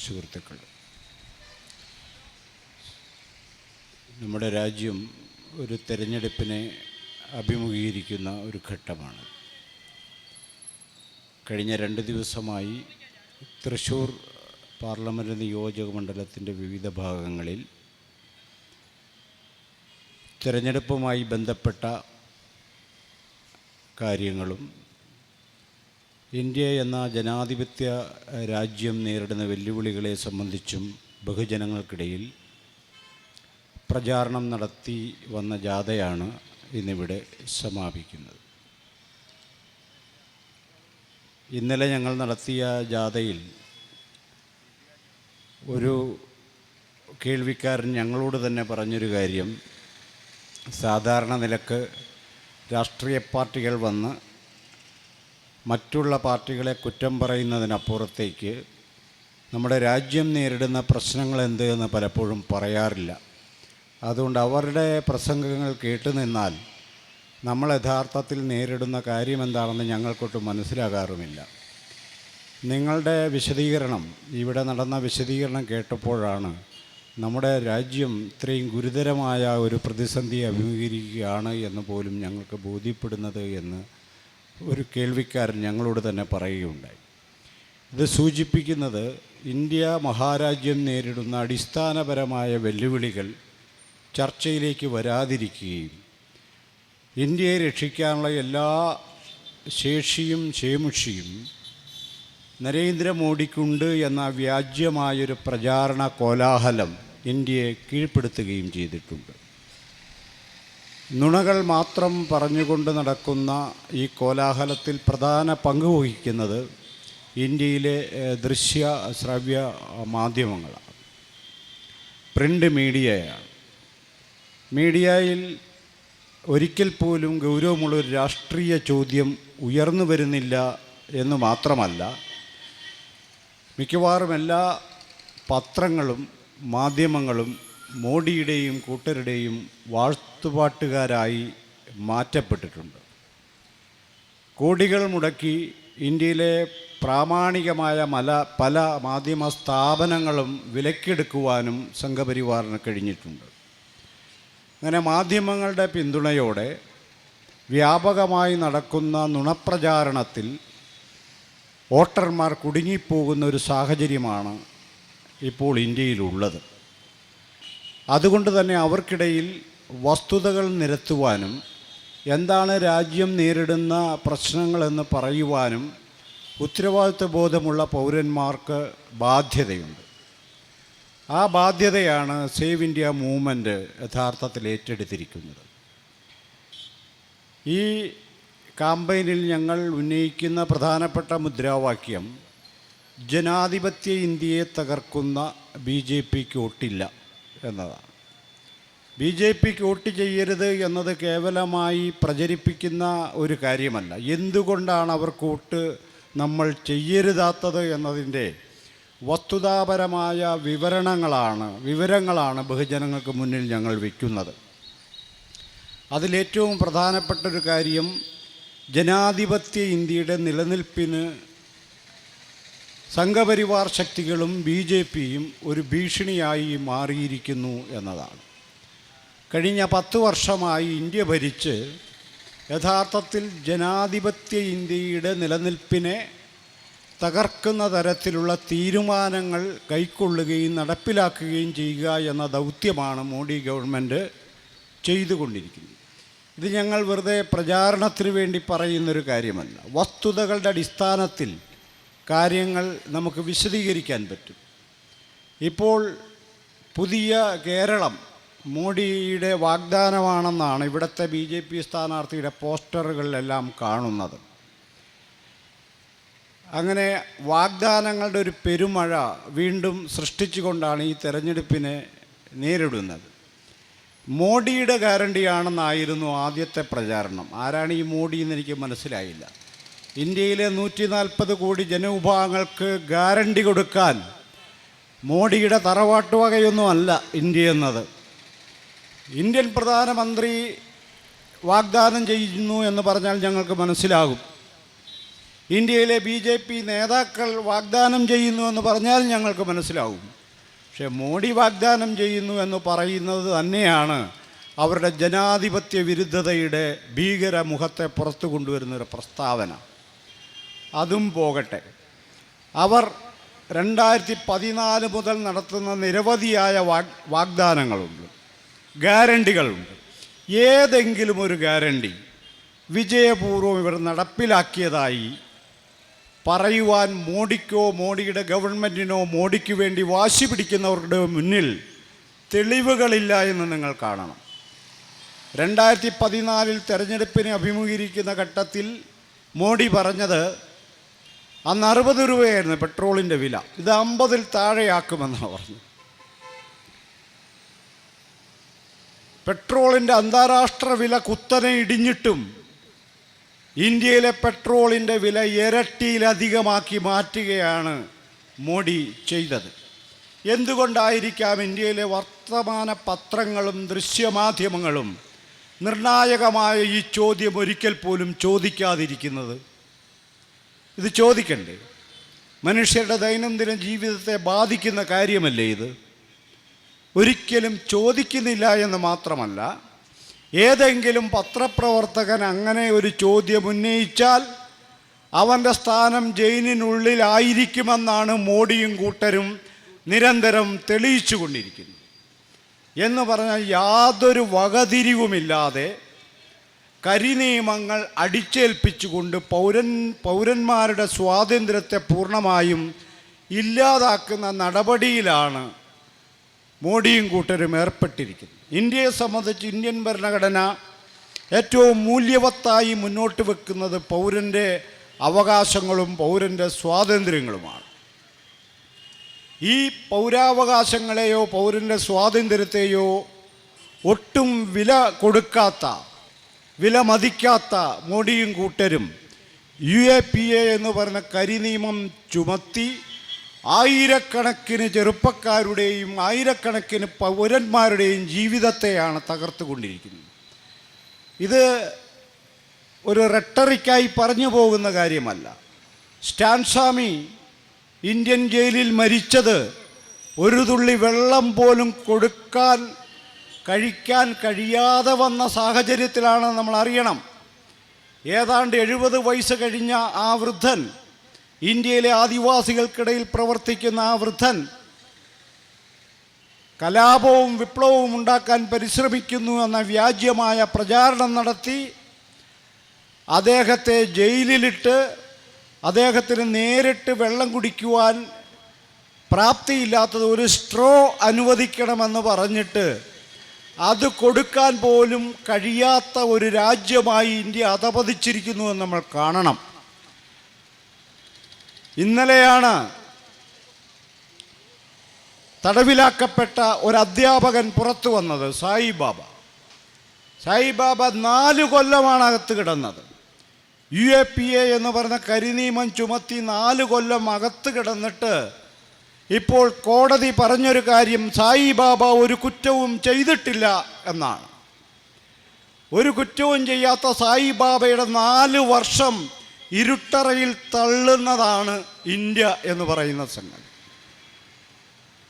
സുഹൃത്തുക്കൾ, നമ്മുടെ രാജ്യം ഒരു തെരഞ്ഞെടുപ്പിനെ അഭിമുഖീകരിക്കുന്ന ഒരു ഘട്ടമാണ്. കഴിഞ്ഞ 2 ദിവസമായി തൃശ്ശൂർ പാർലമെൻറ്റ് നിയോജക മണ്ഡലത്തിൻ്റെ വിവിധ ഭാഗങ്ങളിൽ തിരഞ്ഞെടുപ്പുമായി ബന്ധപ്പെട്ട കാര്യങ്ങളും ഇന്ത്യ എന്ന ജനാധിപത്യ രാജ്യം നേരിടുന്ന വെല്ലുവിളികളെ സംബന്ധിച്ചും ബഹുജനങ്ങൾക്കിടയിൽ പ്രചാരണം നടത്തി വന്ന ജാഥയാണ് ഇന്നിവിടെ സമാപിക്കുന്നത്. ഇന്നലെ ഞങ്ങൾ നടത്തിയ ജാഥയിൽ ഒരു കേൾവിക്കാരൻ ഞങ്ങളോട് തന്നെ പറഞ്ഞൊരു കാര്യം, സാധാരണ നിലക്ക് രാഷ്ട്രീയ പാർട്ടികൾ വന്ന് മറ്റുള്ള പാർട്ടികളെ കുറ്റം പറയുന്നതിനപ്പുറത്തേക്ക് നമ്മുടെ രാജ്യം നേരിടുന്ന പ്രശ്നങ്ങൾ എന്ത് എന്ന് പലപ്പോഴും പറയാറില്ല. അതുകൊണ്ട് അവരുടെ പ്രസംഗങ്ങൾ കേട്ടു നിന്നാൽ നമ്മൾ യഥാർത്ഥത്തിൽ നേരിടുന്ന കാര്യം എന്താണെന്ന് ഞങ്ങൾക്കൊട്ടും മനസ്സിലാകാറുമില്ല. നിങ്ങളുടെ വിശദീകരണം, ഇവിടെ നടന്ന വിശദീകരണം കേട്ടപ്പോഴാണ് നമ്മുടെ രാജ്യം ഇത്രയും ഗുരുതരമായ ഒരു പ്രതിസന്ധിയെ അഭിമുഖീകരിക്കുകയാണ് എന്ന് പോലും ഞങ്ങൾക്ക് ബോധ്യപ്പെടുന്നത് എന്ന് ഒരു കേൾവിക്കാരൻ ഞങ്ങളോട് തന്നെ പറയുകയുണ്ടായി. ഇത് സൂചിപ്പിക്കുന്നത് ഇന്ത്യ മഹാരാജ്യം നേരിടുന്ന അടിസ്ഥാനപരമായ വെല്ലുവിളികൾ ചർച്ചയിലേക്ക് വരാതിരിക്കുകയും ഇന്ത്യയെ രക്ഷിക്കാനുള്ള എല്ലാ ശേഷിയും ശേമുഷിയും നരേന്ദ്രമോദിക്കുണ്ട് എന്ന വ്യാജ്യമായൊരു പ്രചാരണ കോലാഹലം ഇന്ത്യയെ കീഴ്പ്പെടുത്തുകയും ചെയ്തിട്ടുണ്ട്. നുണകൾ മാത്രം പറഞ്ഞുകൊണ്ട് നടക്കുന്ന ഈ കോലാഹലത്തിൽ പ്രധാന പങ്ക് വഹിക്കുന്നത് ഇന്ത്യയിലെ ദൃശ്യ ശ്രവ്യ മാധ്യമങ്ങളാണ്, പ്രിൻ്റ് മീഡിയയാണ്. മീഡിയയിൽ ഒരിക്കൽ പോലും ഗൗരവമുള്ളൊരു രാഷ്ട്രീയ ചോദ്യം ഉയർന്നു വരുന്നില്ല എന്ന് മാത്രമല്ല, മിക്കവാറും എല്ലാ പത്രങ്ങളും മാധ്യമങ്ങളും മോഡിയുടെയും കൂട്ടരുടെയും വാഴ്ത്തുപാട്ടുകാരായി മാറ്റപ്പെട്ടിട്ടുണ്ട്. കോടികൾ മുടക്കി ഇന്ത്യയിലെ പ്രാമാണികമായ പല മാധ്യമ സ്ഥാപനങ്ങളും വിലക്കെടുക്കുവാനും സംഘപരിവാറിന് കഴിഞ്ഞിട്ടുണ്ട്. അങ്ങനെ മാധ്യമങ്ങളുടെ പിന്തുണയോടെ വ്യാപകമായി നടക്കുന്ന നുണപ്രചാരണത്തിൽ വോട്ടർമാർ കുടുങ്ങിപ്പോകുന്ന ഒരു സാഹചര്യമാണ് ഇപ്പോൾ ഇന്ത്യയിലുള്ളത്. അതുകൊണ്ട് തന്നെ അവർക്കിടയിൽ വസ്തുതകൾ നിരത്തുവാനും എന്താണ് രാജ്യം നേരിടുന്ന പ്രശ്നങ്ങളെന്ന് പറയുവാനും ഉത്തരവാദിത്വ ബോധമുള്ള പൗരന്മാർക്ക് ബാധ്യതയുണ്ട്. ആ ബാധ്യതയാണ് സേവ് ഇന്ത്യ മൂവ്മെൻറ്റ് യഥാർത്ഥത്തിൽ ഏറ്റെടുത്തിരിക്കുന്നത്. ഈ കാമ്പയിനിൽ ഞങ്ങൾ ഉന്നയിക്കുന്ന പ്രധാനപ്പെട്ട മുദ്രാവാക്യം ജനാധിപത്യ ഇന്ത്യയെ തകർക്കുന്ന BJPക്ക് വോട്ടില്ല എന്നതാണ്. BJPക്ക് വോട്ട് ചെയ്യരുത് എന്നത് കേവലമായി പ്രചരിപ്പിക്കുന്ന ഒരു കാര്യമല്ല. എന്തുകൊണ്ടാണ് അവർക്ക് വോട്ട് നമ്മൾ ചെയ്യരുതാത്തത് എന്നതിൻ്റെ വസ്തുതാപരമായ വിവരങ്ങളാണ് ബഹുജനങ്ങൾക്ക് മുന്നിൽ ഞങ്ങൾ വയ്ക്കുന്നത്. അതിലേറ്റവും പ്രധാനപ്പെട്ടൊരു കാര്യം, ജനാധിപത്യ ഇന്ത്യയുടെ നിലനിൽപ്പിന് സംഘപരിവാർ ശക്തികളും BJPയും ഒരു ഭീഷണിയായി മാറിയിരിക്കുന്നു എന്നതാണ്. കഴിഞ്ഞ 10 വർഷമായി ഇന്ത്യ ഭരിച്ച് യഥാർത്ഥത്തിൽ ജനാധിപത്യ ഇന്ത്യയുടെ നിലനിൽപ്പിനെ തകർക്കുന്ന തരത്തിലുള്ള തീരുമാനങ്ങൾ കൈക്കൊള്ളുകയും നടപ്പിലാക്കുകയും ചെയ്യുക എന്ന ദൗത്യമാണ് മോഡി ഗവൺമെൻറ് ചെയ്തുകൊണ്ടിരിക്കുന്നത്. ഇത് ഞങ്ങൾ വെറുതെ പ്രചാരണത്തിന് വേണ്ടി പറയുന്നൊരു കാര്യമല്ല. വസ്തുതകളുടെ അടിസ്ഥാനത്തിൽ കാര്യങ്ങൾ നമുക്ക് വിശദീകരിക്കാൻ പറ്റും. ഇപ്പോൾ പുതിയ കേരളം മോഡിയുടെ വാഗ്ദാനമാണെന്നാണ് ഇവിടുത്തെ BJP സ്ഥാനാർത്ഥിയുടെ പോസ്റ്ററുകളിലെല്ലാം കാണുന്നത്. അങ്ങനെ വാഗ്ദാനങ്ങളുടെ ഒരു പെരുമഴ വീണ്ടും സൃഷ്ടിച്ചുകൊണ്ടാണ് ഈ തെരഞ്ഞെടുപ്പിനെ നേരിടുന്നത്. മോഡിയുടെ ഗ്യാരണ്ടിയാണെന്നായിരുന്നു ആദ്യത്തെ പ്രചാരണം. ആരാണ് ഈ മോഡി എന്ന് എനിക്ക് മനസ്സിലായില്ല. ഇന്ത്യയിലെ 140 കോടി ജനവിഭാഗങ്ങൾക്ക് ഗ്യാരണ്ടി കൊടുക്കാൻ മോഡിയുടെ തറവാട്ടുവകയൊന്നുമല്ല ഇന്ത്യ എന്നത്. ഇന്ത്യൻ പ്രധാനമന്ത്രി വാഗ്ദാനം ചെയ്യുന്നു എന്ന് പറഞ്ഞാൽ ഞങ്ങൾക്ക് മനസ്സിലാകും. ഇന്ത്യയിലെ BJP നേതാക്കൾ വാഗ്ദാനം ചെയ്യുന്നു എന്ന് പറഞ്ഞാൽ ഞങ്ങൾക്ക് മനസ്സിലാവും. പക്ഷേ മോഡി വാഗ്ദാനം ചെയ്യുന്നു എന്ന് പറയുന്നത് തന്നെയാണ് അവരുടെ ജനാധിപത്യ വിരുദ്ധതയുടെ ഭീകര മുഖത്തെ പുറത്തു കൊണ്ടുവരുന്നൊരു പ്രസ്താവന. അതും പോകട്ടെ, അവർ 2014 മുതൽ നടത്തുന്ന നിരവധിയായ വാഗ്ദാനങ്ങളുണ്ട്, ഗ്യാരണ്ടികളുണ്ട്. ഏതെങ്കിലും ഒരു ഗ്യാരണ്ടി വിജയപൂർവ്വം ഇവർ നടപ്പിലാക്കിയതായി പറയുവാൻ മോഡിക്കോ മോഡിയുടെ ഗവൺമെൻറ്റിനോ മോഡിക്ക് വേണ്ടി വാശി പിടിക്കുന്നവരുടെ മുന്നിൽ തെളിവുകളില്ല എന്ന് നിങ്ങൾ കാണണം. 2014 തെരഞ്ഞെടുപ്പിനെ അഭിമുഖീകരിക്കുന്ന ഘട്ടത്തിൽ മോഡി പറഞ്ഞത്, അന്ന് 60 രൂപയായിരുന്നു പെട്രോളിൻ്റെ വില, ഇത് 50-ൽ താഴെയാക്കുമെന്നാണ് പറഞ്ഞു. പെട്രോളിൻ്റെ അന്താരാഷ്ട്ര വില കുത്തനെ ഇടിഞ്ഞിട്ടും ഇന്ത്യയിലെ പെട്രോളിൻ്റെ വില ഇരട്ടിയിലധികമാക്കി മാറ്റുകയാണ് മോഡി ചെയ്തത്. എന്തുകൊണ്ടായിരിക്കാം ഇന്ത്യയിലെ വർത്തമാന പത്രങ്ങളും ദൃശ്യമാധ്യമങ്ങളും നിർണായകമായ ഈ ചോദ്യം ഒരിക്കൽ പോലും ചോദിക്കാതിരിക്കുന്നത്? ഇത് ചോദിക്കണ്ടേ? മനുഷ്യരുടെ ദൈനംദിന ജീവിതത്തെ ബാധിക്കുന്ന കാര്യമല്ലേ ഇത്? ഒരിക്കലും ചോദിക്കുന്നില്ല എന്ന് മാത്രമല്ല, ഏതെങ്കിലും പത്രപ്രവർത്തകൻ അങ്ങനെ ഒരു ചോദ്യം ഉന്നയിച്ചാൽ അവൻ്റെ സ്ഥാനം ജയിലിനുള്ളിലായിരിക്കുമെന്നാണ് മോഡിയും കൂട്ടരും നിരന്തരം തെളിയിച്ചു കൊണ്ടിരിക്കുന്നത്. എന്ന് പറഞ്ഞാൽ യാതൊരു വകതിരിവുമില്ലാതെ കരിനിയമങ്ങൾ അടിച്ചേൽപ്പിച്ചുകൊണ്ട് പൗരന്മാരുടെ സ്വാതന്ത്ര്യത്തെ പൂർണ്ണമായും ഇല്ലാതാക്കുന്ന നടപടിയിലാണ് മോഡിയും കൂട്ടരും ഏർപ്പെട്ടിരിക്കുന്നത്. ഇന്ത്യയെ സംബന്ധിച്ച് ഇന്ത്യൻ ഭരണഘടന ഏറ്റവും മൂല്യവത്തായി മുന്നോട്ട് വെക്കുന്നത് പൗരൻ്റെ അവകാശങ്ങളും പൗരൻ്റെ സ്വാതന്ത്ര്യങ്ങളുമാണ്. ഈ പൗരാവകാശങ്ങളെയോ പൗരൻ്റെ സ്വാതന്ത്ര്യത്തെയോ ഒട്ടും വില കൊടുക്കാത്ത, വില മതിക്കാത്ത മോഡിയും കൂട്ടരും UAPA എന്ന് പറഞ്ഞ കരിനിയമം ചുമത്തി ആയിരക്കണക്കിന് ചെറുപ്പക്കാരുടെയും ആയിരക്കണക്കിന് പൗരന്മാരുടെയും ജീവിതത്തെയാണ് തകർത്തുകൊണ്ടിരിക്കുന്നത്. ഇത് ഒരു റെട്ടറിക്കായി പറഞ്ഞു പോകുന്ന കാര്യമല്ല. സ്റ്റാൻ സ്വാമി ഇന്ത്യൻ ജയിലിൽ മരിച്ചത് ഒരു തുള്ളി വെള്ളം പോലും കഴിക്കാൻ കഴിയാതെ വന്ന സാഹചര്യത്തിലാണ് നമ്മൾ അറിയണം. ഏതാണ്ട് 70 വയസ്സ് കഴിഞ്ഞ ആ വൃദ്ധൻ, ഇന്ത്യയിലെ ആദിവാസികൾക്കിടയിൽ പ്രവർത്തിക്കുന്ന ആ വൃദ്ധൻ, കലാപവും വിപ്ലവവും ഉണ്ടാക്കാൻ പരിശ്രമിക്കുന്നു എന്ന വ്യാജ്യമായ പ്രചാരണം നടത്തി അദ്ദേഹത്തെ ജയിലിലിട്ട് അദ്ദേഹത്തിന് നേരിട്ട് വെള്ളം കുടിക്കുവാൻ പ്രാപ്തിയില്ലാത്തത് ഒരു സ്ട്രോ അനുവദിക്കണമെന്ന് പറഞ്ഞിട്ട് അത് കൊടുക്കാൻ പോലും കഴിയാത്ത ഒരു രാജ്യമായി ഇന്ത്യ അധപതിച്ചിരിക്കുന്നു എന്ന് നമ്മൾ കാണണം. ഇന്നലെയാണ് തടവിലാക്കപ്പെട്ട ഒരു അധ്യാപകൻ പുറത്തു വന്നത്, സായിബാബ. 4 കൊല്ലമാണ് അകത്ത് കിടന്നത്. UAPA എന്ന് പറഞ്ഞ കരിനിയമം ചുമത്തി 4 കൊല്ലം അകത്ത് കിടന്നിട്ട് ഇപ്പോൾ കോടതി പറഞ്ഞൊരു കാര്യം, സായിബാബ ഒരു കുറ്റവും ചെയ്തിട്ടില്ല എന്നാണ്. ഒരു കുറ്റവും ചെയ്യാത്ത സായിബാബയുടെ 4 വർഷം ഇരുട്ടറയിൽ തള്ളുന്നതാണ് ഇന്ത്യ എന്ന് പറയുന്ന സംഗതി.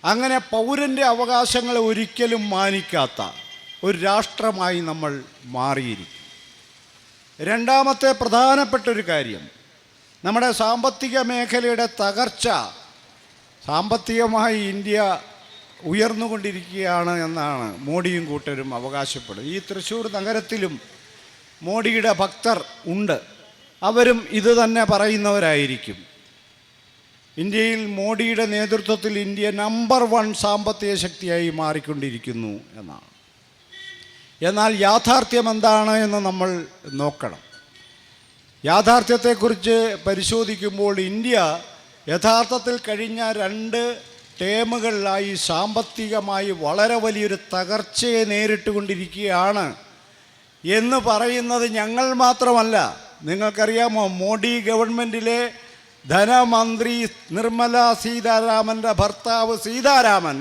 അങ്ങനെ പൗരൻ്റെ അവകാശങ്ങളെ ഒരിക്കലും മാനിക്കാത്ത ഒരു രാഷ്ട്രമായി നമ്മൾ മാറിയിരിക്കും. രണ്ടാമത്തെ പ്രധാനപ്പെട്ടൊരു കാര്യം, നമ്മുടെ സാമ്പത്തിക മേഖലയുടെ തകർച്ച. സാമ്പത്തികമായി ഇന്ത്യ ഉയർന്നുകൊണ്ടിരിക്കുകയാണ് എന്നാണ് മോഡിയും കൂട്ടരും അവകാശപ്പെടുന്നത്. ഈ തൃശ്ശൂർ നഗരത്തിലും മോഡിയുടെ ഭക്തർ ഉണ്ട്. അവരും ഇത് തന്നെ പറയുന്നവരായിരിക്കും. ഇന്ത്യയിൽ മോഡിയുടെ നേതൃത്വത്തിൽ ഇന്ത്യ നമ്പർ 1 സാമ്പത്തിക ശക്തിയായി മാറിക്കൊണ്ടിരിക്കുന്നു എന്നാണ്. എന്നാൽ യാഥാർത്ഥ്യം എന്താണ് എന്ന് നമ്മൾ നോക്കണം. യാഥാർത്ഥ്യത്തെക്കുറിച്ച് പരിശോധിക്കുമ്പോൾ ഇന്ത്യ യഥാർത്ഥത്തിൽ കഴിഞ്ഞ 2 ടേമുകളിലായി സാമ്പത്തികമായി വളരെ വലിയൊരു തകർച്ചയെ നേരിട്ടുകൊണ്ടിരിക്കുകയാണ് എന്ന് പറയുന്നത് ഞങ്ങൾ മാത്രമല്ല. നിങ്ങൾക്കറിയാമോ, മോഡി ഗവൺമെൻറ്റിലെ ധനമന്ത്രി നിർമ്മല സീതാരാമൻ്റെ ഭർത്താവ് സീതാരാമൻ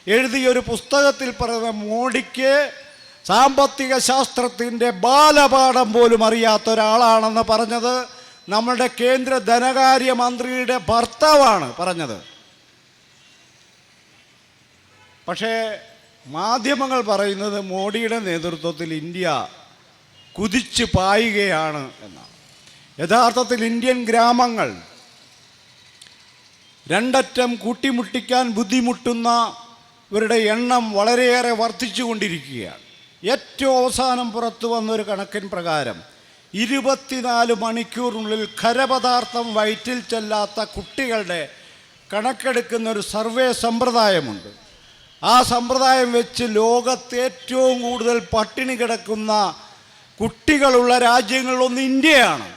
എഴുതിയൊരു പുസ്തകത്തിൽ പറയുന്ന മോഡിക്ക് സാമ്പത്തിക ശാസ്ത്രത്തിൻ്റെ ബാലപാഠം പോലും അറിയാത്ത ഒരാളാണെന്ന് പറഞ്ഞത് നമ്മുടെ കേന്ദ്ര ധനകാര്യമന്ത്രിയുടെ ഭർത്താവാണ് പറഞ്ഞത്. പക്ഷേ മാധ്യമങ്ങൾ പറയുന്നത് മോഡിയുടെ നേതൃത്വത്തിൽ ഇന്ത്യ കുതിച്ചു പായുകയാണ് എന്നാണ്. യഥാർത്ഥത്തിൽ ഇന്ത്യൻ ഗ്രാമങ്ങൾ രണ്ടറ്റം കൂട്ടിമുട്ടിക്കാൻ ബുദ്ധിമുട്ടുന്നവരുടെ എണ്ണം വളരെയേറെ വർദ്ധിച്ചുകൊണ്ടിരിക്കുകയാണ്. ഏറ്റവും അവസാനം പുറത്തു വന്നൊരു കണക്കിൻ പ്രകാരം 24 മണിക്കൂറിനുള്ളിൽ ഖരപദാർത്ഥം വയറ്റിൽ ചെല്ലാത്ത കുട്ടികളുടെ കണക്കെടുക്കുന്ന ഒരു സർവേ സമ്പ്രദായമുണ്ട്. ആ സമ്പ്രദായം വെച്ച് ലോകത്ത് ഏറ്റവും കൂടുതൽ പട്ടിണി കിടക്കുന്ന കുട്ടികളുള്ള രാജ്യങ്ങളിലൊന്ന് ഇന്ത്യയാണ്.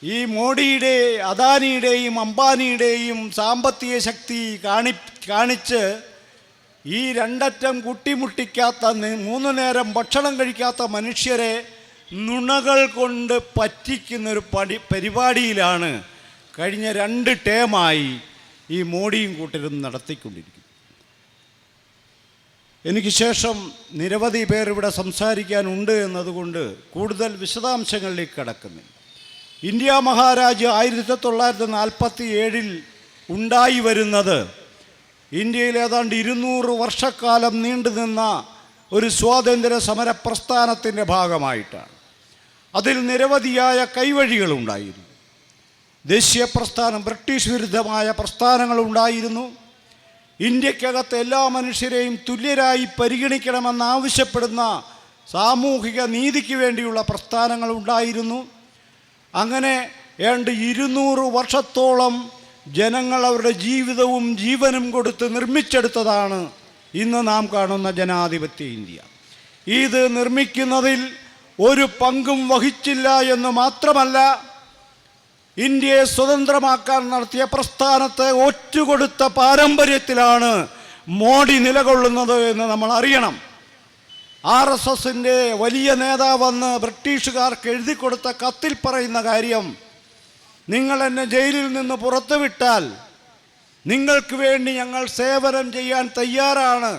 ഈ മോഡിയുടെ, അദാനിയുടെയും അംബാനിയുടെയും സാമ്പത്തിക ശക്തി കാണിച്ച് ഈ രണ്ടറ്റം കുട്ടിമുട്ടിക്കാത്ത, 3 നേരം ഭക്ഷണം കഴിക്കാത്ത മനുഷ്യരെ നുണകൾ കൊണ്ട് പറ്റിക്കുന്നൊരു പരിപാടിയിലാണ് കഴിഞ്ഞ 2 ടേമായി ഈ മോഡിയും കൂട്ടരും നടത്തിക്കൊണ്ടിരിക്കുന്നത്. എനിക്ക് ശേഷം നിരവധി പേർ ഇവിടെ സംസാരിക്കാനുണ്ട് എന്നതുകൊണ്ട് കൂടുതൽ വിശദാംശങ്ങളിലേക്ക് കടക്കുന്നില്ല. ഇന്ത്യ മഹാരാജ്യം 1947 ഉണ്ടായി വരുന്നത് ഇന്ത്യയിൽ ഏതാണ്ട് 200 വർഷക്കാലം നീണ്ടുനിന്ന ഒരു സ്വാതന്ത്ര്യ സമര പ്രസ്ഥാനത്തിൻ്റെ ഭാഗമായിട്ടാണ്. അതിൽ നിരവധിയായ കൈവഴികളുണ്ടായിരുന്നു. ദേശീയ പ്രസ്ഥാനം, ബ്രിട്ടീഷ് വിരുദ്ധമായ പ്രസ്ഥാനങ്ങളുണ്ടായിരുന്നു. ഇന്ത്യക്കകത്ത് എല്ലാ മനുഷ്യരെയും തുല്യരായി പരിഗണിക്കണമെന്നാവശ്യപ്പെടുന്ന സാമൂഹിക നീതിക്ക് വേണ്ടിയുള്ള പ്രസ്ഥാനങ്ങളുണ്ടായിരുന്നു. അങ്ങനെ ഏതാണ്ട് 200 വർഷത്തോളം ജനങ്ങൾ അവരുടെ ജീവിതവും ജീവനും കൊടുത്ത് നിർമ്മിച്ചെടുത്തതാണ് ഇന്ന് നാം കാണുന്ന ജനാധിപത്യ ഇന്ത്യ. ഇത് നിർമ്മിക്കുന്നതിൽ ഒരു പങ്കും വഹിച്ചില്ല എന്ന് മാത്രമല്ല, ഇന്ത്യയെ സ്വതന്ത്രമാക്കാൻ നടത്തിയ പ്രസ്ഥാനത്തെ ഒറ്റുകൊടുത്ത പാരമ്പര്യത്തിലാണ് മോഡി നിലകൊള്ളുന്നത് എന്ന് നമ്മൾ അറിയണം. RSSൻ്റെ വലിയ നേതാവെന്ന് ബ്രിട്ടീഷുകാർക്ക് എഴുതി കൊടുത്ത കത്തിൽ പറയുന്ന കാര്യം, നിങ്ങൾ എന്നെ ജയിലിൽ നിന്ന് പുറത്തുവിട്ടാൽ നിങ്ങൾക്ക് വേണ്ടി ഞങ്ങൾ സേവനം ചെയ്യാൻ തയ്യാറാണ്.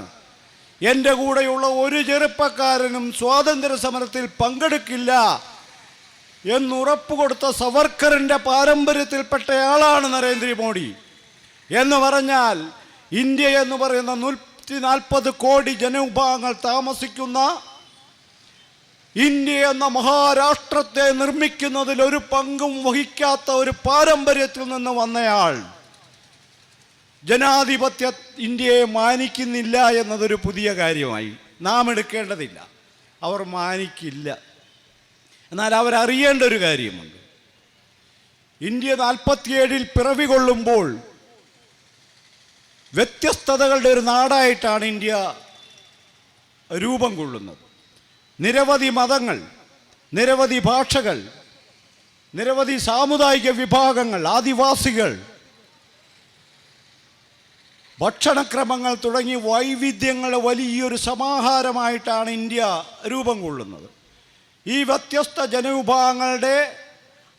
എൻ്റെ കൂടെയുള്ള ഒരു ചെറുപ്പക്കാരനും സ്വാതന്ത്ര്യ സമരത്തിൽ പങ്കെടുക്കില്ല എന്നുറപ്പ് കൊടുത്ത സവർക്കറിൻ്റെ പാരമ്പര്യത്തിൽപ്പെട്ടയാളാണ് നരേന്ദ്രമോദി. എന്ന് പറഞ്ഞാൽ ഇന്ത്യ എന്ന് പറയുന്ന 140 കോടി ജനവിഭാഗങ്ങൾ താമസിക്കുന്ന ഇന്ത്യ എന്ന മഹാരാഷ്ട്രത്തെ നിർമ്മിക്കുന്നതിൽ ഒരു പങ്കും വഹിക്കാത്ത ഒരു പാരമ്പര്യത്തിൽ നിന്ന് വന്നയാൾ ജനാധിപത്യ ഇന്ത്യയെ മാനിക്കുന്നില്ല എന്നതൊരു പുതിയ കാര്യമായി നാം എടുക്കേണ്ടതില്ല. അവർ മാനിക്കില്ല. എന്നാൽ അവരറിയേണ്ട ഒരു കാര്യമുണ്ട്. ഇന്ത്യ 47 പിറവി കൊള്ളുമ്പോൾ വ്യത്യസ്തതകളുടെ ഒരു നാടായിട്ടാണ് ഇന്ത്യ രൂപം കൊള്ളുന്നത്. നിരവധി മതങ്ങൾ, നിരവധി ഭാഷകൾ, നിരവധി സാമുദായിക വിഭാഗങ്ങൾ, ആദിവാസികൾ, ഭക്ഷണക്രമങ്ങൾ തുടങ്ങി വൈവിധ്യങ്ങളുടെ വലിയൊരു സമാഹാരമായിട്ടാണ് ഇന്ത്യ രൂപം കൊള്ളുന്നത്. ഈ വ്യത്യസ്ത ജനവിഭാഗങ്ങളുടെ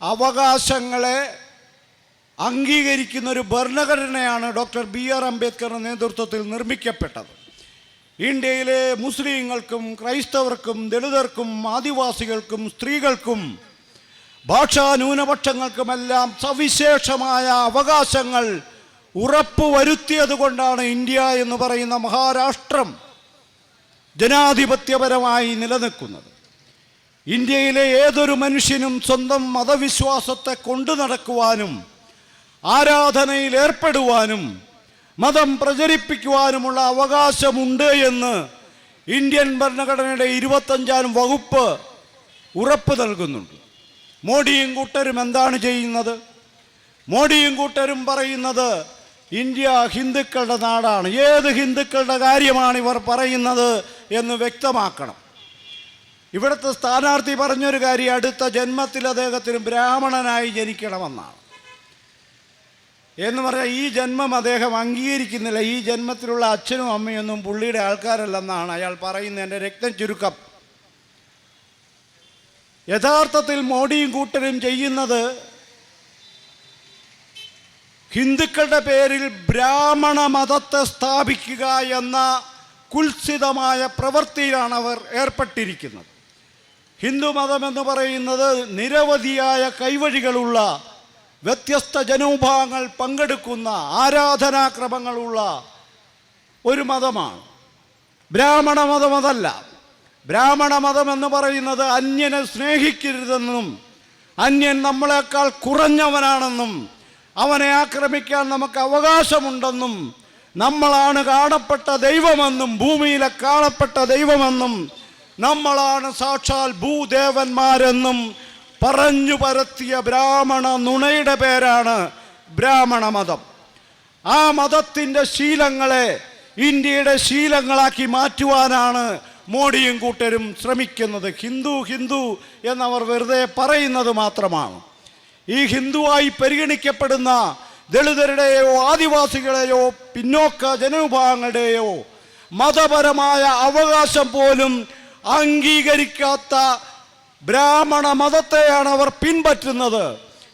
അവകാശങ്ങളെ അംഗീകരിക്കുന്ന ഒരു ഭരണഘടനയാണ് ഡോക്ടർ BR അംബേദ്കറുടെ നേതൃത്വത്തിൽ നിർമ്മിക്കപ്പെട്ടത്. ഇന്ത്യയിലെ മുസ്ലിങ്ങൾക്കും ക്രൈസ്തവർക്കും ദളിതർക്കും ആദിവാസികൾക്കും സ്ത്രീകൾക്കും ഭാഷാ ന്യൂനപക്ഷങ്ങൾക്കുമെല്ലാം സവിശേഷമായ അവകാശങ്ങൾ ഉറപ്പുവരുത്തിയത് കൊണ്ടാണ് ഇന്ത്യ എന്ന് പറയുന്ന മഹാരാഷ്ട്രം ജനാധിപത്യപരമായി നിലനിൽക്കുന്നത്. ഇന്ത്യയിലെ ഏതൊരു മനുഷ്യനും സ്വന്തം മതവിശ്വാസത്തെ കൊണ്ടു നടക്കുവാനും ആരാധനയിൽ ഏർപ്പെടുവാനും മതം പ്രചരിപ്പിക്കുവാനുമുള്ള അവകാശമുണ്ട് എന്ന് ഇന്ത്യൻ ഭരണഘടനയുടെ 25-ാം വകുപ്പ് ഉറപ്പ് നൽകുന്നുണ്ട്. മോഡിയും കൂട്ടരും എന്താണ് ചെയ്യുന്നത്? മോഡിയും കൂട്ടരും പറയുന്നത് ഇന്ത്യ ഹിന്ദുക്കളുടെ നാടാണ്. ഏത് ഹിന്ദുക്കളുടെ കാര്യമാണ് ഇവർ പറയുന്നത് എന്ന് വ്യക്തമാക്കണം. ഇവിടുത്തെ സ്ഥാനാർത്ഥി പറഞ്ഞൊരു കാര്യം, അടുത്ത ജന്മത്തിൽ അദ്ദേഹത്തിന് ബ്രാഹ്മണനായി ജനിക്കണമെന്നാണ്. എന്ന് പറഞ്ഞാൽ ഈ ജന്മം അദ്ദേഹം അംഗീകരിക്കുന്നില്ല. ഈ ജന്മത്തിലുള്ള അച്ഛനും അമ്മയൊന്നും പുള്ളിയുടെ ആൾക്കാരല്ലെന്നാണ് അയാൾ പറയുന്നതിൻ്റെ രക്തം ചുരുക്കം. യഥാർത്ഥത്തിൽ മോഡിയും കൂട്ടരും ചെയ്യുന്നത് ഹിന്ദുക്കളുടെ പേരിൽ ബ്രാഹ്മണ മതത്തെ സ്ഥാപിക്കുക എന്ന കുൽസിതമായ പ്രവൃത്തിയിലാണ് അവർ ഏർപ്പെട്ടിരിക്കുന്നത്. ഹിന്ദുമതം എന്ന് പറയുന്നത് നിരവധിയായ കൈവഴികളുള്ള, വ്യത്യസ്ത ജനവിഭാഗങ്ങൾ പങ്കെടുക്കുന്ന, ആരാധനാക്രമങ്ങളുള്ള ഒരു മതമാണ്. ബ്രാഹ്മണ മതം അതല്ല. ബ്രാഹ്മണ മതം എന്ന് പറയുന്നത് അന്യനെ സ്നേഹിക്കരുതെന്നും, അന്യൻ നമ്മളെക്കാൾ കുറഞ്ഞവനാണെന്നും, അവനെ ആക്രമിക്കാൻ നമുക്ക് അവകാശമുണ്ടെന്നും, നമ്മളാണ് കാണപ്പെട്ട ദൈവമെന്നും, ഭൂമിയിലെ കാണപ്പെട്ട ദൈവമെന്നും, നമ്മളാണ് സാക്ഷാൽ ഭൂദേവന്മാരെന്നും പറഞ്ഞു പരത്തിയ ബ്രാഹ്മണ നുണയുടെ പേരാണ് ബ്രാഹ്മണ മതം. ആ മതത്തിൻ്റെ ശീലങ്ങളെ ഇന്ത്യയുടെ ശീലങ്ങളാക്കി മാറ്റുവാനാണ് മോഡിയും കൂട്ടരും ശ്രമിക്കുന്നത്. ഹിന്ദു ഹിന്ദു എന്നവർ വെറുതെ പറയുന്നത് മാത്രമാണ്. ഈ ഹിന്ദുവായി പരിഗണിക്കപ്പെടുന്ന ദളിതരുടെയോ ആദിവാസികളെയോ പിന്നോക്ക ജനവിഭാഗങ്ങളുടെയോ മതപരമായ അവകാശം പോലും അംഗീകരിക്കാത്ത ബ്രാഹ്മണ മതത്തെയാണ് അവർ പിൻപറ്റുന്നത്.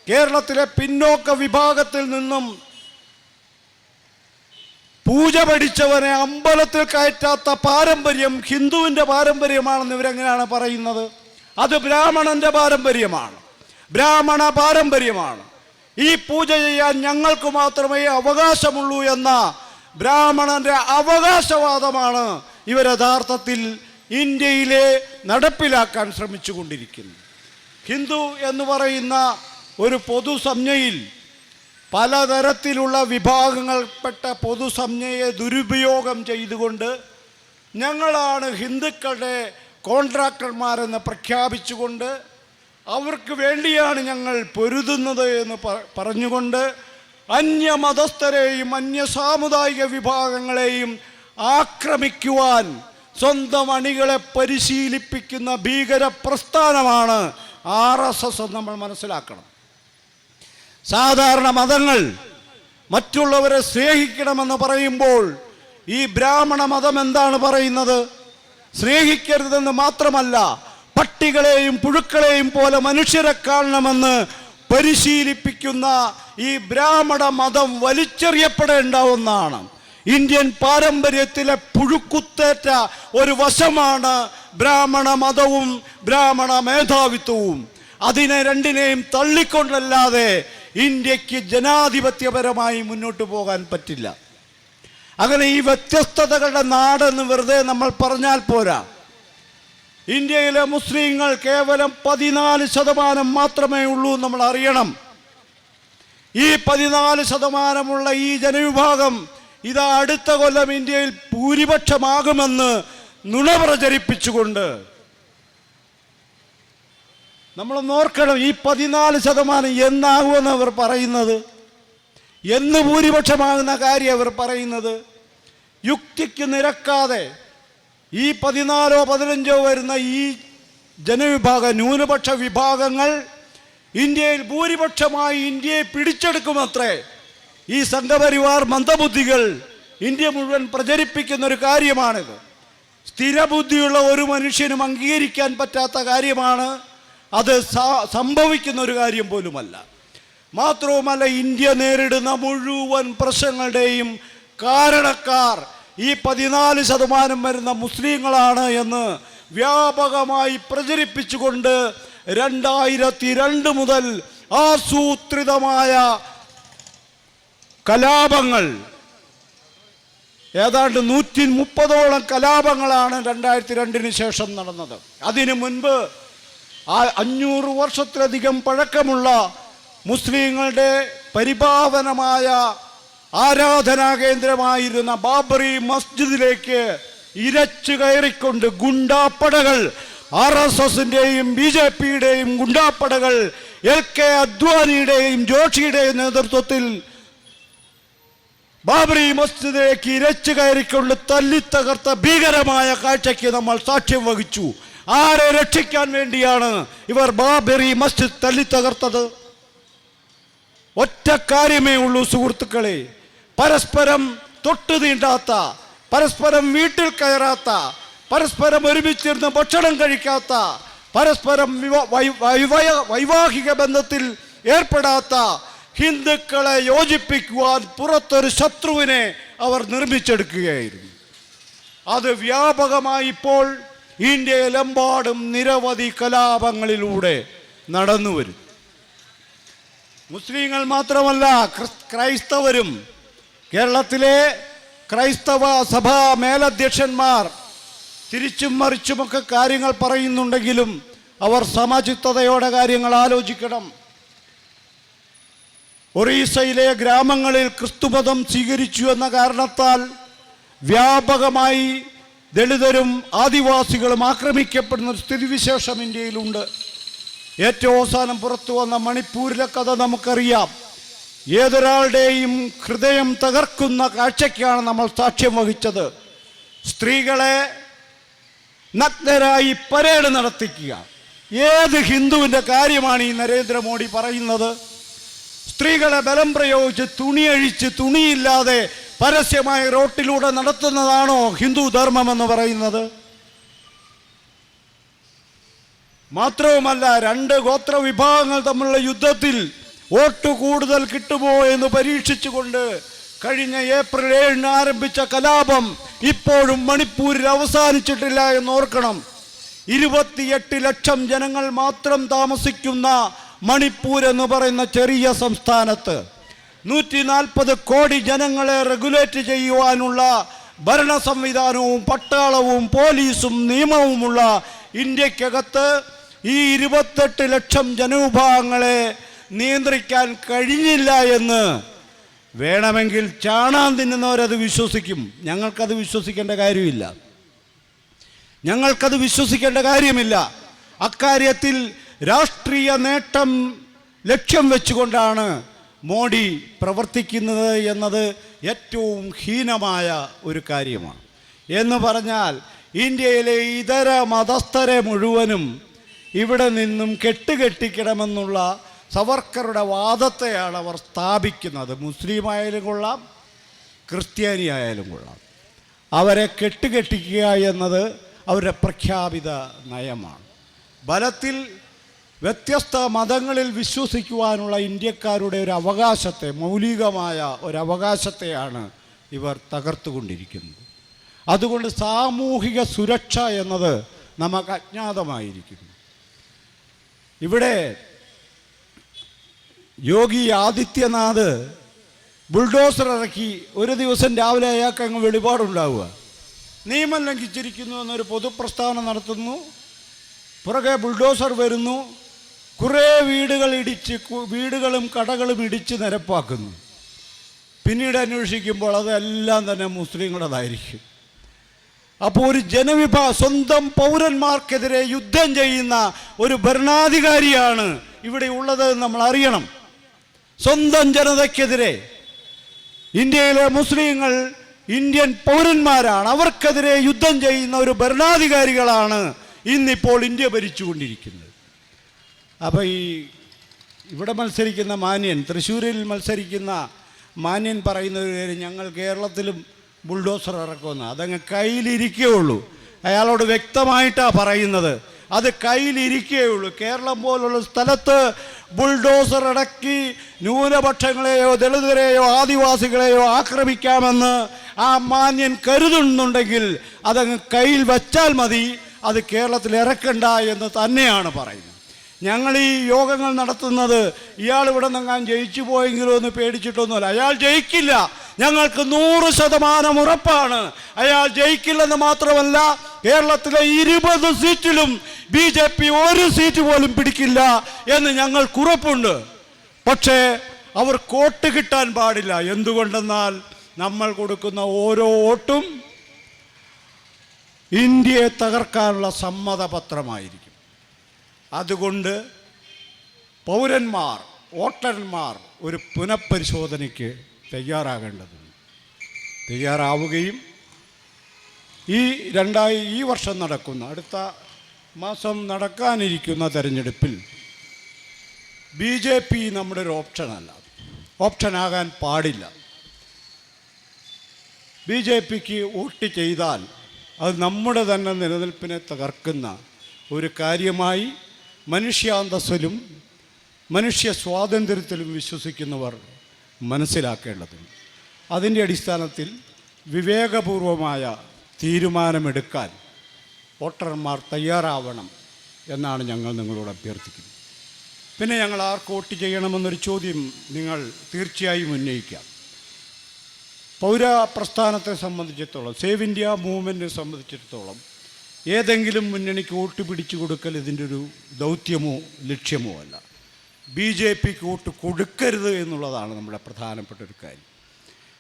കേരളത്തിലെ പിന്നോക്ക വിഭാഗത്തിൽ നിന്നും പൂജ പഠിച്ചവനെ അമ്പലത്തിൽ കയറ്റാത്ത പാരമ്പര്യം ഹിന്ദുവിൻ്റെ പാരമ്പര്യമാണെന്ന് ഇവരെങ്ങനെയാണ് പറയുന്നത്? അത് ബ്രാഹ്മണൻ്റെ പാരമ്പര്യമാണ്, ബ്രാഹ്മണ പാരമ്പര്യമാണ്. ഈ പൂജ ചെയ്യാൻ ഞങ്ങൾക്ക് മാത്രമേ അവകാശമുള്ളൂ എന്ന ബ്രാഹ്മണന്റെ അവകാശവാദമാണ് ഇവർ യഥാർത്ഥത്തിൽ ഇന്ത്യയിലെ നടപ്പിലാക്കാൻ ശ്രമിച്ചുകൊണ്ടിരിക്കുന്നത്. ഹിന്ദു എന്ന് പറയുന്ന ഒരു പൊതുസംജ്ഞയിൽ പലതരത്തിലുള്ള വിഭാഗങ്ങൾപ്പെട്ട പൊതുസംജ്ഞയെ ദുരുപയോഗം ചെയ്തുകൊണ്ട് ഞങ്ങളാണ് ഹിന്ദുക്കളുടെ കോൺട്രാക്ടർമാരെന്ന് പ്രഖ്യാപിച്ചുകൊണ്ട് അവർക്ക് വേണ്ടിയാണ് ഞങ്ങൾ പൊരുതുന്നത് എന്ന് പറഞ്ഞുകൊണ്ട് അന്യമതസ്ഥരെയും അന്യ സാമുദായിക വിഭാഗങ്ങളെയും ആക്രമിക്കുവാൻ സ്വന്തം അണികളെ പരിശീലിപ്പിക്കുന്ന ഭീകര പ്രസ്ഥാനമാണ് RSS എന്ന് നമ്മൾ മനസ്സിലാക്കണം. സാധാരണ മതങ്ങൾ മറ്റുള്ളവരെ സ്നേഹിക്കണമെന്ന് പറയുമ്പോൾ ഈ ബ്രാഹ്മണ മതം എന്താണ് പറയുന്നത്? സ്നേഹിക്കരുതെന്ന് മാത്രമല്ല, പട്ടികളെയും പുഴുക്കളെയും പോലെ മനുഷ്യരെ കാണണമെന്ന് പരിശീലിപ്പിക്കുന്ന ഈ ബ്രാഹ്മണ മതം വലിച്ചെറിയപ്പെടേണ്ട ഒന്നാണ്. ഇന്ത്യൻ പാരമ്പര്യത്തിലെ പുഴുക്കുത്തേറ്റ ഒരു വശമാണ് ബ്രാഹ്മണ മതവും ബ്രാഹ്മണ മേധാവിത്വവും. അതിനെ രണ്ടിനെയും തള്ളിക്കൊണ്ടല്ലാതെ ഇന്ത്യക്ക് ജനാധിപത്യപരമായി മുന്നോട്ട് പോകാൻ പറ്റില്ല. അങ്ങനെ ഈ വ്യത്യസ്തതകളുടെ നാടെന്ന് വെറുതെ നമ്മൾ പറഞ്ഞാൽ പോരാ. ഇന്ത്യയിലെ മുസ്ലിങ്ങൾ കേവലം 14% മാത്രമേ ഉള്ളൂ നമ്മൾ അറിയണം. ഈ 14% ഈ ജനവിഭാഗം ഇതാ അടുത്ത കൊല്ലം ഇന്ത്യയിൽ ഭൂരിപക്ഷമാകുമെന്ന് നുണ പ്രചരിപ്പിച്ചുകൊണ്ട് നമ്മളൊന്ന് ഓർക്കണം. ഈ 14% എന്നാകുമെന്ന് അവർ പറയുന്നത്, എന്ന് ഭൂരിപക്ഷമാകുന്ന കാര്യം അവർ പറയുന്നത്. യുക്തിക്ക് നിരക്കാതെ ഈ 14-15 വരുന്ന ഈ ജനവിഭാഗ ന്യൂനപക്ഷ വിഭാഗങ്ങൾ ഇന്ത്യയിൽ ഭൂരിപക്ഷമായി ഇന്ത്യയെ പിടിച്ചെടുക്കുമത്രേ. ഈ സംഘപരിവാർ മന്ദബുദ്ധികൾ ഇന്ത്യ മുഴുവൻ പ്രചരിപ്പിക്കുന്ന ഒരു കാര്യമാണിത്. സ്ഥിരബുദ്ധിയുള്ള ഒരു മനുഷ്യനും അംഗീകരിക്കാൻ പറ്റാത്ത കാര്യമാണ്. അത് സംഭവിക്കുന്ന ഒരു കാര്യം പോലുമല്ല. മാത്രവുമല്ല, ഇന്ത്യ നേരിടുന്ന മുഴുവൻ പ്രശ്നങ്ങളുടെയും കാരണക്കാർ ഈ 14% വരുന്ന മുസ്ലിങ്ങളാണ് എന്ന് വ്യാപകമായി പ്രചരിപ്പിച്ചുകൊണ്ട് 2002 മുതൽ ആസൂത്രിതമായ കലാപങ്ങൾ, ഏതാണ്ട് 130ഓളം കലാപങ്ങളാണ് 2002 ശേഷം നടന്നത്. അതിനു മുൻപ് 500 വർഷത്തിലധികം പഴക്കമുള്ള മുസ്ലിങ്ങളുടെ പരിപാവനമായ ആരാധനാ കേന്ദ്രമായിരുന്ന ബാബറി മസ്ജിദിലേക്ക് ഇരച്ചു കയറിക്കൊണ്ട് ഗുണ്ടാപ്പടകൾ, RSSന്റെയും BJPയുടെയും ഗുണ്ടാപ്പടകൾ, LK അദ്വാനിയുടെയും ജോഷിയുടെയും നേതൃത്വത്തിൽ ബാബറി മസ്ജിദിലേക്ക് ഇരച്ചു കയറിക്കൊണ്ട് തല്ലിത്തകർത്ത ഭീകരമായ കാഴ്ചയ്ക്ക് നമ്മൾ സാക്ഷ്യം വഹിച്ചു. ആരെ രക്ഷിക്കാൻ വേണ്ടിയാണ് ഇവർ ബാബറി മസ്ജിദ് തല്ലിത്തകർത്തത്? ഒറ്റ കാര്യമേ ഉള്ളൂ സുഹൃത്തുക്കളെ. പരസ്പരം തൊട്ടു തീണ്ടാത്ത, പരസ്പരം വീട്ടിൽ കയറാത്ത, പരസ്പരം ഒരുമിച്ചിരുന്ന് ഭക്ഷണം കഴിക്കാത്ത, പരസ്പരം വൈവാഹിക ബന്ധത്തിൽ ഏർപ്പെടാത്ത ഹിന്ദുക്കളെ യോജിപ്പിക്കുവാൻ പുറത്തൊരു ശത്രുവിനെ അവർ നിർമ്മിച്ചെടുക്കുകയായിരുന്നു. അത് വ്യാപകമായി ഇപ്പോൾ ഇന്ത്യയിലെമ്പാടും നിരവധി കലാപങ്ങളിലൂടെ നടന്നു വരും. മുസ്ലിങ്ങൾ മാത്രമല്ല, ക്രൈസ്തവരും, കേരളത്തിലെ ക്രൈസ്തവ സഭാ മേലധ്യക്ഷന്മാർ തിരിച്ചും മറിച്ചുമൊക്കെ കാര്യങ്ങൾ പറയുന്നുണ്ടെങ്കിലും അവർ സമചിത്തതയോടെ കാര്യങ്ങൾ ആലോചിക്കണം. ഒറീസയിലെ ഗ്രാമങ്ങളിൽ ക്രിസ്തുമതം സ്വീകരിച്ചു എന്ന കാരണത്താൽ വ്യാപകമായി ദളിതരും ആദിവാസികളും ആക്രമിക്കപ്പെടുന്ന ഒരു സ്ഥിതിവിശേഷം ഇന്ത്യയിലുണ്ട്. ഏറ്റവും അവസാനം പുറത്തു വന്ന മണിപ്പൂരിലെ കഥ നമുക്കറിയാം. ഏതൊരാളുടെയും ഹൃദയം തകർക്കുന്ന കാഴ്ചയ്ക്കാണ് നമ്മൾ സാക്ഷ്യം വഹിച്ചത്. സ്ത്രീകളെ നഗ്നരായി പരേഡ് നടത്തിക്കുക. ഏത് ഹിന്ദുവിൻ്റെ കാര്യമാണ് ഈ നരേന്ദ്രമോദി പറയുന്നത്? സ്ത്രീകളെ ബലം പ്രയോഗിച്ച് തുണിയഴിച്ച് തുണിയില്ലാതെ പരസ്യമായി റോട്ടിലൂടെ നടത്തുന്നതാണോ ഹിന്ദു ധർമ്മമെന്ന് പറയുന്നത്? മാത്രവുമല്ല, രണ്ട് ഗോത്ര വിഭാഗങ്ങൾ തമ്മിലുള്ള യുദ്ധത്തിൽ വോട്ട് കൂടുതൽ കിട്ടുമോ എന്ന് പരീക്ഷിച്ചുകൊണ്ട് കഴിഞ്ഞ ഏപ്രിൽ 7 ആരംഭിച്ച കലാപം ഇപ്പോഴും മണിപ്പൂരിൽ അവസാനിച്ചിട്ടില്ല എന്ന് ഓർക്കണം. 28 ലക്ഷം ജനങ്ങൾ മാത്രം താമസിക്കുന്ന മണിപ്പൂർ എന്ന് പറയുന്ന ചെറിയ സംസ്ഥാനത്ത് 140 കോടി ജനങ്ങളെ റെഗുലേറ്റ് ചെയ്യുവാനുള്ള ഭരണ സംവിധാനവും പട്ടാളവും പോലീസും നിയമവുമുള്ള ഇന്ത്യക്കകത്ത് ഈ 28 ലക്ഷം ജനവിഭാഗങ്ങളെ നിയന്ത്രിക്കാൻ കഴിഞ്ഞില്ല എന്ന് വേണമെങ്കിൽ ചാണാൻ തിന്നുന്നവരത് വിശ്വസിക്കും. ഞങ്ങൾക്കത് വിശ്വസിക്കേണ്ട കാര്യമില്ല. അക്കാര്യത്തിൽ രാഷ്ട്രീയ നേട്ടം ലക്ഷ്യം വെച്ചുകൊണ്ടാണ് മോഡി പ്രവർത്തിക്കുന്നത് എന്നത് ഏറ്റവും ഹീനമായ ഒരു കാര്യമാണ്. എന്ന് പറഞ്ഞാൽ ഇന്ത്യയിലെ ഇതര മതസ്ഥരെ മുഴുവനും ഇവിടെ നിന്നും കെട്ടുകെട്ടിക്കണമെന്നുള്ള സവർക്കറുടെ വാദത്തെയാണ് അവർ സ്ഥാപിക്കുന്നത്. മുസ്ലിം ആയാലും കൊള്ളാം, ക്രിസ്ത്യാനി ആയാലും കൊള്ളാം, അവരെ കെട്ടുകെട്ടിക്കുക എന്നത് അവരുടെ പ്രഖ്യാപിത നയമാണ്. ബലത്തിൽ വ്യത്യസ്ത മതങ്ങളിൽ വിശ്വസിക്കുവാനുള്ള ഇന്ത്യക്കാരുടെ ഒരു അവകാശത്തെ, മൗലികമായ ഒരവകാശത്തെയാണ് ഇവർ തകർത്തുകൊണ്ടിരിക്കുന്നത്. അതുകൊണ്ട് സാമൂഹിക സുരക്ഷ എന്നത് നമുക്ക് അജ്ഞാതമായിരിക്കുന്നു. ഇവിടെ യോഗി ആദിത്യനാഥ് ബുൾഡോസർ ഇറക്കി ഒരു ദിവസം രാവിലെ അയാൾക്ക് അങ്ങ് വെളിപാടുണ്ടാവുക. നിയമം ലംഘിച്ചിരിക്കുന്നു എന്നൊരു പൊതുപ്രസ്താവന നടത്തുന്നു. പുറകെ ബുൾഡോസർ വരുന്നു, കുറേ വീടുകളും കടകളും ഇടിച്ച് നിരപ്പാക്കുന്നു. പിന്നീട് അന്വേഷിക്കുമ്പോൾ അതെല്ലാം തന്നെ മുസ്ലിങ്ങളുടേതായിരിക്കും. അപ്പോൾ ഒരു സ്വന്തം പൗരന്മാർക്കെതിരെ യുദ്ധം ചെയ്യുന്ന ഒരു ഭരണാധികാരിയാണ് ഇവിടെ ഉള്ളത് നമ്മൾ അറിയണം. സ്വന്തം ജനതയ്ക്കെതിരെ, ഇന്ത്യയിലെ മുസ്ലിങ്ങൾ ഇന്ത്യൻ പൗരന്മാരാണ്, അവർക്കെതിരെ യുദ്ധം ചെയ്യുന്ന ഒരു ഭരണാധികാരികളാണ് ഇന്നിപ്പോൾ ഇന്ത്യ ഭരിച്ചുകൊണ്ടിരിക്കുന്നത്. അപ്പോൾ ഇവിടെ മത്സരിക്കുന്ന മാന്യൻ, തൃശ്ശൂരിൽ മത്സരിക്കുന്ന മാന്യൻ പറയുന്നത് ഞങ്ങൾ കേരളത്തിലും ബുൾഡോസർ ഇറക്കുമെന്ന്. അതങ്ങ് കയ്യിലിരിക്കുകയുള്ളൂ. അയാളോട് വ്യക്തമായിട്ടാണ് പറയുന്നത്, അത് കയ്യിലിരിക്കുകയുള്ളൂ. കേരളം പോലുള്ള സ്ഥലത്ത് ബുൾഡോസർ ഇറക്കി ന്യൂനപക്ഷങ്ങളെയോ ദളിതരെയോ ആദിവാസികളെയോ ആക്രമിക്കാമെന്ന് ആ മാന്യൻ കരുതുന്നുണ്ടെങ്കിൽ അതങ്ങ് കയ്യിൽ വച്ചാൽ മതി, അത് കേരളത്തിൽ ഇറക്കണ്ട എന്ന് തന്നെയാണ് പറയുന്നത്. ഞങ്ങൾ ഈ യോഗങ്ങൾ നടത്തുന്നത് ഇയാൾ ഇവിടെ നിന്നെങ്ങാൻ ജയിച്ചു പോയെങ്കിലോ എന്ന് പേടിച്ചിട്ടൊന്നുമല്ല. അയാൾ ജയിക്കില്ല, ഞങ്ങൾക്ക് 100% ഉറപ്പാണ്. അയാൾ ജയിക്കില്ലെന്ന് മാത്രമല്ല, കേരളത്തിലെ 20 സീറ്റിലും BJP ഒരു സീറ്റ് പോലും പിടിക്കില്ല എന്ന് ഞങ്ങൾക്ക് ഉറപ്പുണ്ട്. പക്ഷേ അവർ വോട്ട് കിട്ടാൻ പാടില്ല. എന്തുകൊണ്ടെന്നാൽ നമ്മൾ കൊടുക്കുന്ന ഓരോ വോട്ടും ഇന്ത്യയെ തകർക്കാനുള്ള സമ്മതപത്രമായിരിക്കും. അതുകൊണ്ട് പൗരന്മാർ, വോട്ടർമാർ ഒരു പുനഃപരിശോധനയ്ക്ക് തയ്യാറാവുകയും ഈ വർഷം നടക്കുന്ന, അടുത്ത മാസം നടക്കാനിരിക്കുന്ന തെരഞ്ഞെടുപ്പിൽ BJP നമ്മുടെ ഒരു ഓപ്ഷനല്ല, ഓപ്ഷനാകാൻ പാടില്ല. BJPക്ക് വോട്ട് ചെയ്താൽ അത് നമ്മുടെ തന്നെ നിലനിൽപ്പിനെ തകർക്കുന്ന ഒരു കാര്യമായി മനുഷ്യാന്തസ്സിലും മനുഷ്യ സ്വാതന്ത്ര്യത്തിലും വിശ്വസിക്കുന്നവർ മനസ്സിലാക്കേണ്ടതുണ്ട്. അതിൻ്റെ അടിസ്ഥാനത്തിൽ വിവേകപൂർവമായ തീരുമാനമെടുക്കാൻ വോട്ടർമാർ തയ്യാറാവണം എന്നാണ് ഞങ്ങൾ നിങ്ങളോട് അഭ്യർത്ഥിക്കുന്നത്. പിന്നെ ഞങ്ങൾ ആർക്ക് വോട്ട് ചെയ്യണമെന്നൊരു ചോദ്യം നിങ്ങൾ തീർച്ചയായും ഉന്നയിക്കാം. പൗരപ്രസ്ഥാനത്തെ സംബന്ധിച്ചിടത്തോളം, സേവ് ഇന്ത്യ മൂവ്മെൻറ്റിനെ സംബന്ധിച്ചിടത്തോളം ഏതെങ്കിലും മുന്നണിക്ക് വോട്ട് പിടിച്ചു കൊടുക്കൽ ഇതിൻ്റെ ഒരു ദൗത്യമോ ലക്ഷ്യമോ അല്ല. BJPക്ക് വോട്ട് കൊടുക്കരുത് എന്നുള്ളതാണ് നമ്മുടെ പ്രധാനപ്പെട്ട ഒരു കാര്യം.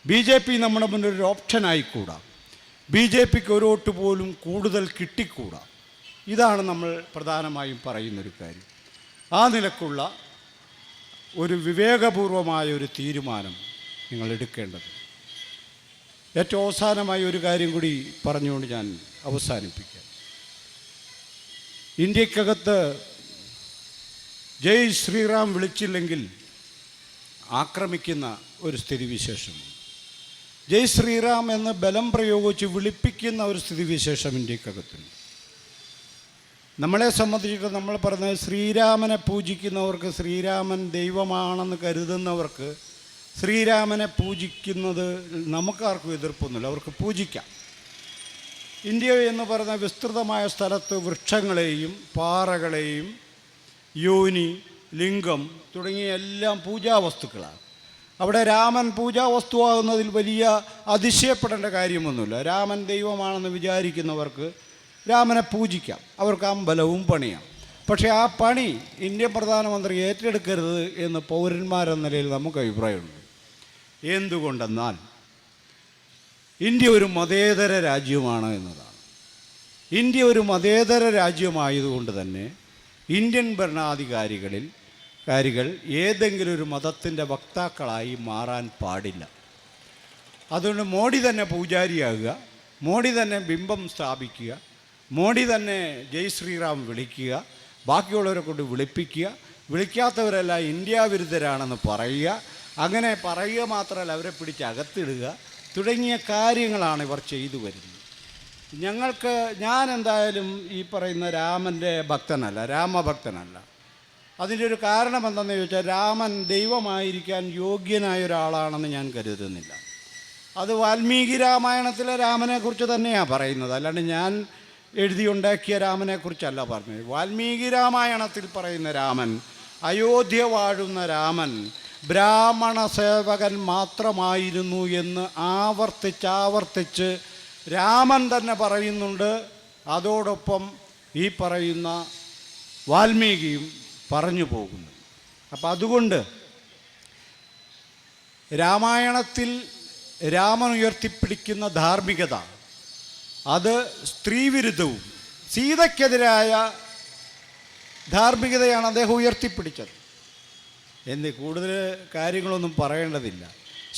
BJP നമ്മുടെ മുന്നിൽ ഒരു ഓപ്ഷനായിക്കൂടാ. BJPക്ക് ഒരു വോട്ട് പോലും കൂടുതൽ കിട്ടിക്കൂടാ. ഇതാണ് നമ്മൾ പ്രധാനമായും പറയുന്നൊരു കാര്യം. ആ നിലക്കുള്ള ഒരു വിവേകപൂർവമായ ഒരു തീരുമാനം നിങ്ങൾ എടുക്കേണ്ടത്. ഏറ്റവും അവസാനമായി ഒരു കാര്യം കൂടി പറഞ്ഞുകൊണ്ട് ഞാൻ അവസാനിപ്പിക്കാം. ഇന്ത്യക്കകത്ത് ജയ് ശ്രീറാം വിളിച്ചില്ലെങ്കിൽ ആക്രമിക്കുന്ന ഒരു സ്ഥിതിവിശേഷം, ജയ് ശ്രീറാം എന്ന് ബലം പ്രയോഗിച്ച് വിളിപ്പിക്കുന്ന ഒരു സ്ഥിതിവിശേഷം ഇന്ത്യക്കകത്തുണ്ട്. നമ്മളെ സംബന്ധിച്ചിട്ട് നമ്മൾ പറഞ്ഞത്, ശ്രീരാമനെ പൂജിക്കുന്നവർക്ക്, ശ്രീരാമൻ ദൈവമാണെന്ന് കരുതുന്നവർക്ക് ശ്രീരാമനെ പൂജിക്കുന്നത് നമുക്കാർക്കും എതിർപ്പൊന്നുമില്ല, അവർക്ക് പൂജിക്കാം. ഇന്ത്യ എന്ന് പറയുന്ന വിസ്തൃതമായ സ്ഥലത്ത് വൃക്ഷങ്ങളെയും പാറകളെയും യോനി, ലിംഗം തുടങ്ങിയ എല്ലാം പൂജാവസ്തുക്കളാണ്. അവിടെ രാമൻ പൂജാവസ്തുവാകുന്നതിൽ വലിയ അതിശയപ്പെടേണ്ട കാര്യമൊന്നുമില്ല. രാമൻ ദൈവമാണെന്ന് വിചാരിക്കുന്നവർക്ക് രാമനെ പൂജിക്കാം, അവർക്ക് അമ്പലവും പണിയാം. പക്ഷേ ആ പണി ഇന്ത്യൻ പ്രധാനമന്ത്രി ഏറ്റെടുക്കരുത് എന്ന് പൗരന്മാരെന്ന നിലയിൽ നമുക്ക് അഭിപ്രായമുണ്ട്. എന്തുകൊണ്ടെന്നാൽ ഇന്ത്യ ഒരു മതേതര രാജ്യമാണ് എന്നതാണ്. ഇന്ത്യ ഒരു മതേതര രാജ്യമായതുകൊണ്ട് തന്നെ ഇന്ത്യൻ ഭരണാധികാരികൾ ഏതെങ്കിലും ഒരു മതത്തിൻ്റെ വക്താക്കളായി മാറാൻ പാടില്ല. അതുകൊണ്ട് മോഡി തന്നെ പൂജാരിയാകുക, മോഡി തന്നെ ബിംബം സ്ഥാപിക്കുക, മോഡി തന്നെ ജയ് ശ്രീറാം വിളിക്കുക, ബാക്കിയുള്ളവരെ കൊണ്ട് വിളിപ്പിക്കുക, വിളിക്കാത്തവരെല്ലാം ഇന്ത്യ വിരുദ്ധരാണെന്ന് പറയുക, അങ്ങനെ പറയുക മാത്രമല്ല അവരെ പിടിച്ച് അകത്തിടുക തുടങ്ങിയ കാര്യങ്ങളാണ് ഇവർ ചെയ്തു വരുന്നത്. ഞാൻ എന്തായാലും ഈ പറയുന്ന രാമൻ്റെ ഭക്തനല്ല, രാമഭക്തനല്ല. അതിൻ്റെ ഒരു കാരണം എന്താണെന്ന് ചോദിച്ചാൽ, രാമൻ ദൈവമായിരിക്കാൻ യോഗ്യനായ ഒരാളാണെന്ന് ഞാൻ കരുതുന്നില്ല. അത് വാൽമീകി രാമായണത്തിലെ രാമനെക്കുറിച്ച് തന്നെയാണ് പറയുന്നത്, അല്ലാണ്ട് ഞാൻ എഴുതിയുണ്ടാക്കിയ രാമനെക്കുറിച്ചല്ല പറഞ്ഞത്. വാൽമീകി രാമായണത്തിൽ പറയുന്ന രാമൻ, അയോധ്യ വാഴുന്ന രാമൻ ബ്രാഹ്മണ സേവകൻ മാത്രമായിരുന്നു എന്ന് ആവർത്തിച്ച് രാമൻ തന്നെ പറയുന്നുണ്ട്. അതോടൊപ്പം ഈ പറയുന്ന വാൽമീകിയും പറഞ്ഞു പോകുന്നു. അപ്പം അതുകൊണ്ട് രാമായണത്തിൽ രാമൻ ഉയർത്തിപ്പിടിക്കുന്ന ധാർമ്മികത അത് സ്ത്രീവിരുദ്ധവും സീതയ്ക്കെതിരായ ധാർമ്മികതയാണ് അദ്ദേഹം ഉയർത്തിപ്പിടിച്ചത്. കൂടുതൽ കാര്യങ്ങളൊന്നും പറയേണ്ടതില്ല.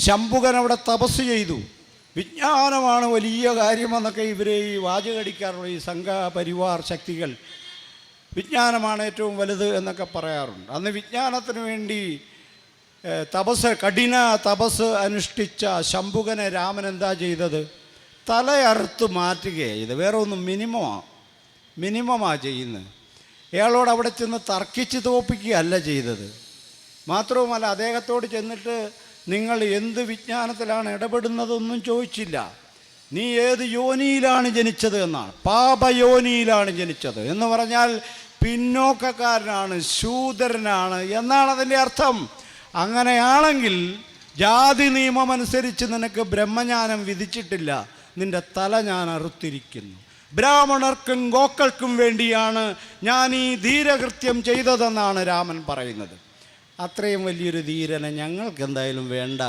ശംഭുകൻ അവിടെ തപസ് ചെയ്തു. വിജ്ഞാനമാണ് വലിയ കാര്യമെന്നൊക്കെ ഇവരെ ഈ വാചകടിക്കാറുള്ള ഈ സംഘപരിവാർ ശക്തികൾ, വിജ്ഞാനമാണ് ഏറ്റവും വലുത് എന്നൊക്കെ പറയാറുണ്ട്. അന്ന് വിജ്ഞാനത്തിന് വേണ്ടി കഠിന തപസ് അനുഷ്ഠിച്ച ശംഭുകനെ രാമൻ എന്താ ചെയ്തത്? തലയറുത്ത് മാറ്റുകയാണ് ചെയ്തത്. വേറെ ഒന്നും മിനിമമാണ് ചെയ്യുന്നത്. അയാളോട് അവിടെ ചെന്ന് തർക്കിച്ച് തോപ്പിക്കുകയല്ല ചെയ്തത്. മാത്രവുമല്ല, അദ്ദേഹത്തോട് ചെന്നിട്ട് നിങ്ങൾ എന്ത് വിജ്ഞാനത്തിലാണ് ഇടപെടുന്നതൊന്നും ചോദിച്ചില്ല. നീ ഏത് യോനിയിലാണ് ജനിച്ചത് എന്നാണ്. പാപയോനിയിലാണ് ജനിച്ചത് എന്ന് പറഞ്ഞാൽ പിന്നോക്കക്കാരനാണ്, ശൂദ്രനാണ് എന്നാണ് അതിൻ്റെ അർത്ഥം. അങ്ങനെയാണെങ്കിൽ ജാതി നിയമമനുസരിച്ച് നിനക്ക് ബ്രഹ്മജ്ഞാനം വിധിച്ചിട്ടില്ല, നിൻ്റെ തല ഞാൻ അറുത്തിരിക്കുന്നു. ബ്രാഹ്മണർക്കും ഗോക്കൾക്കും വേണ്ടിയാണ് ഞാൻ ഈ ധീരകൃത്യം ചെയ്തതെന്നാണ് രാമൻ പറയുന്നത്. അത്രയും വലിയൊരു ധീരനെ ഞങ്ങൾക്ക് എന്തായാലും വേണ്ട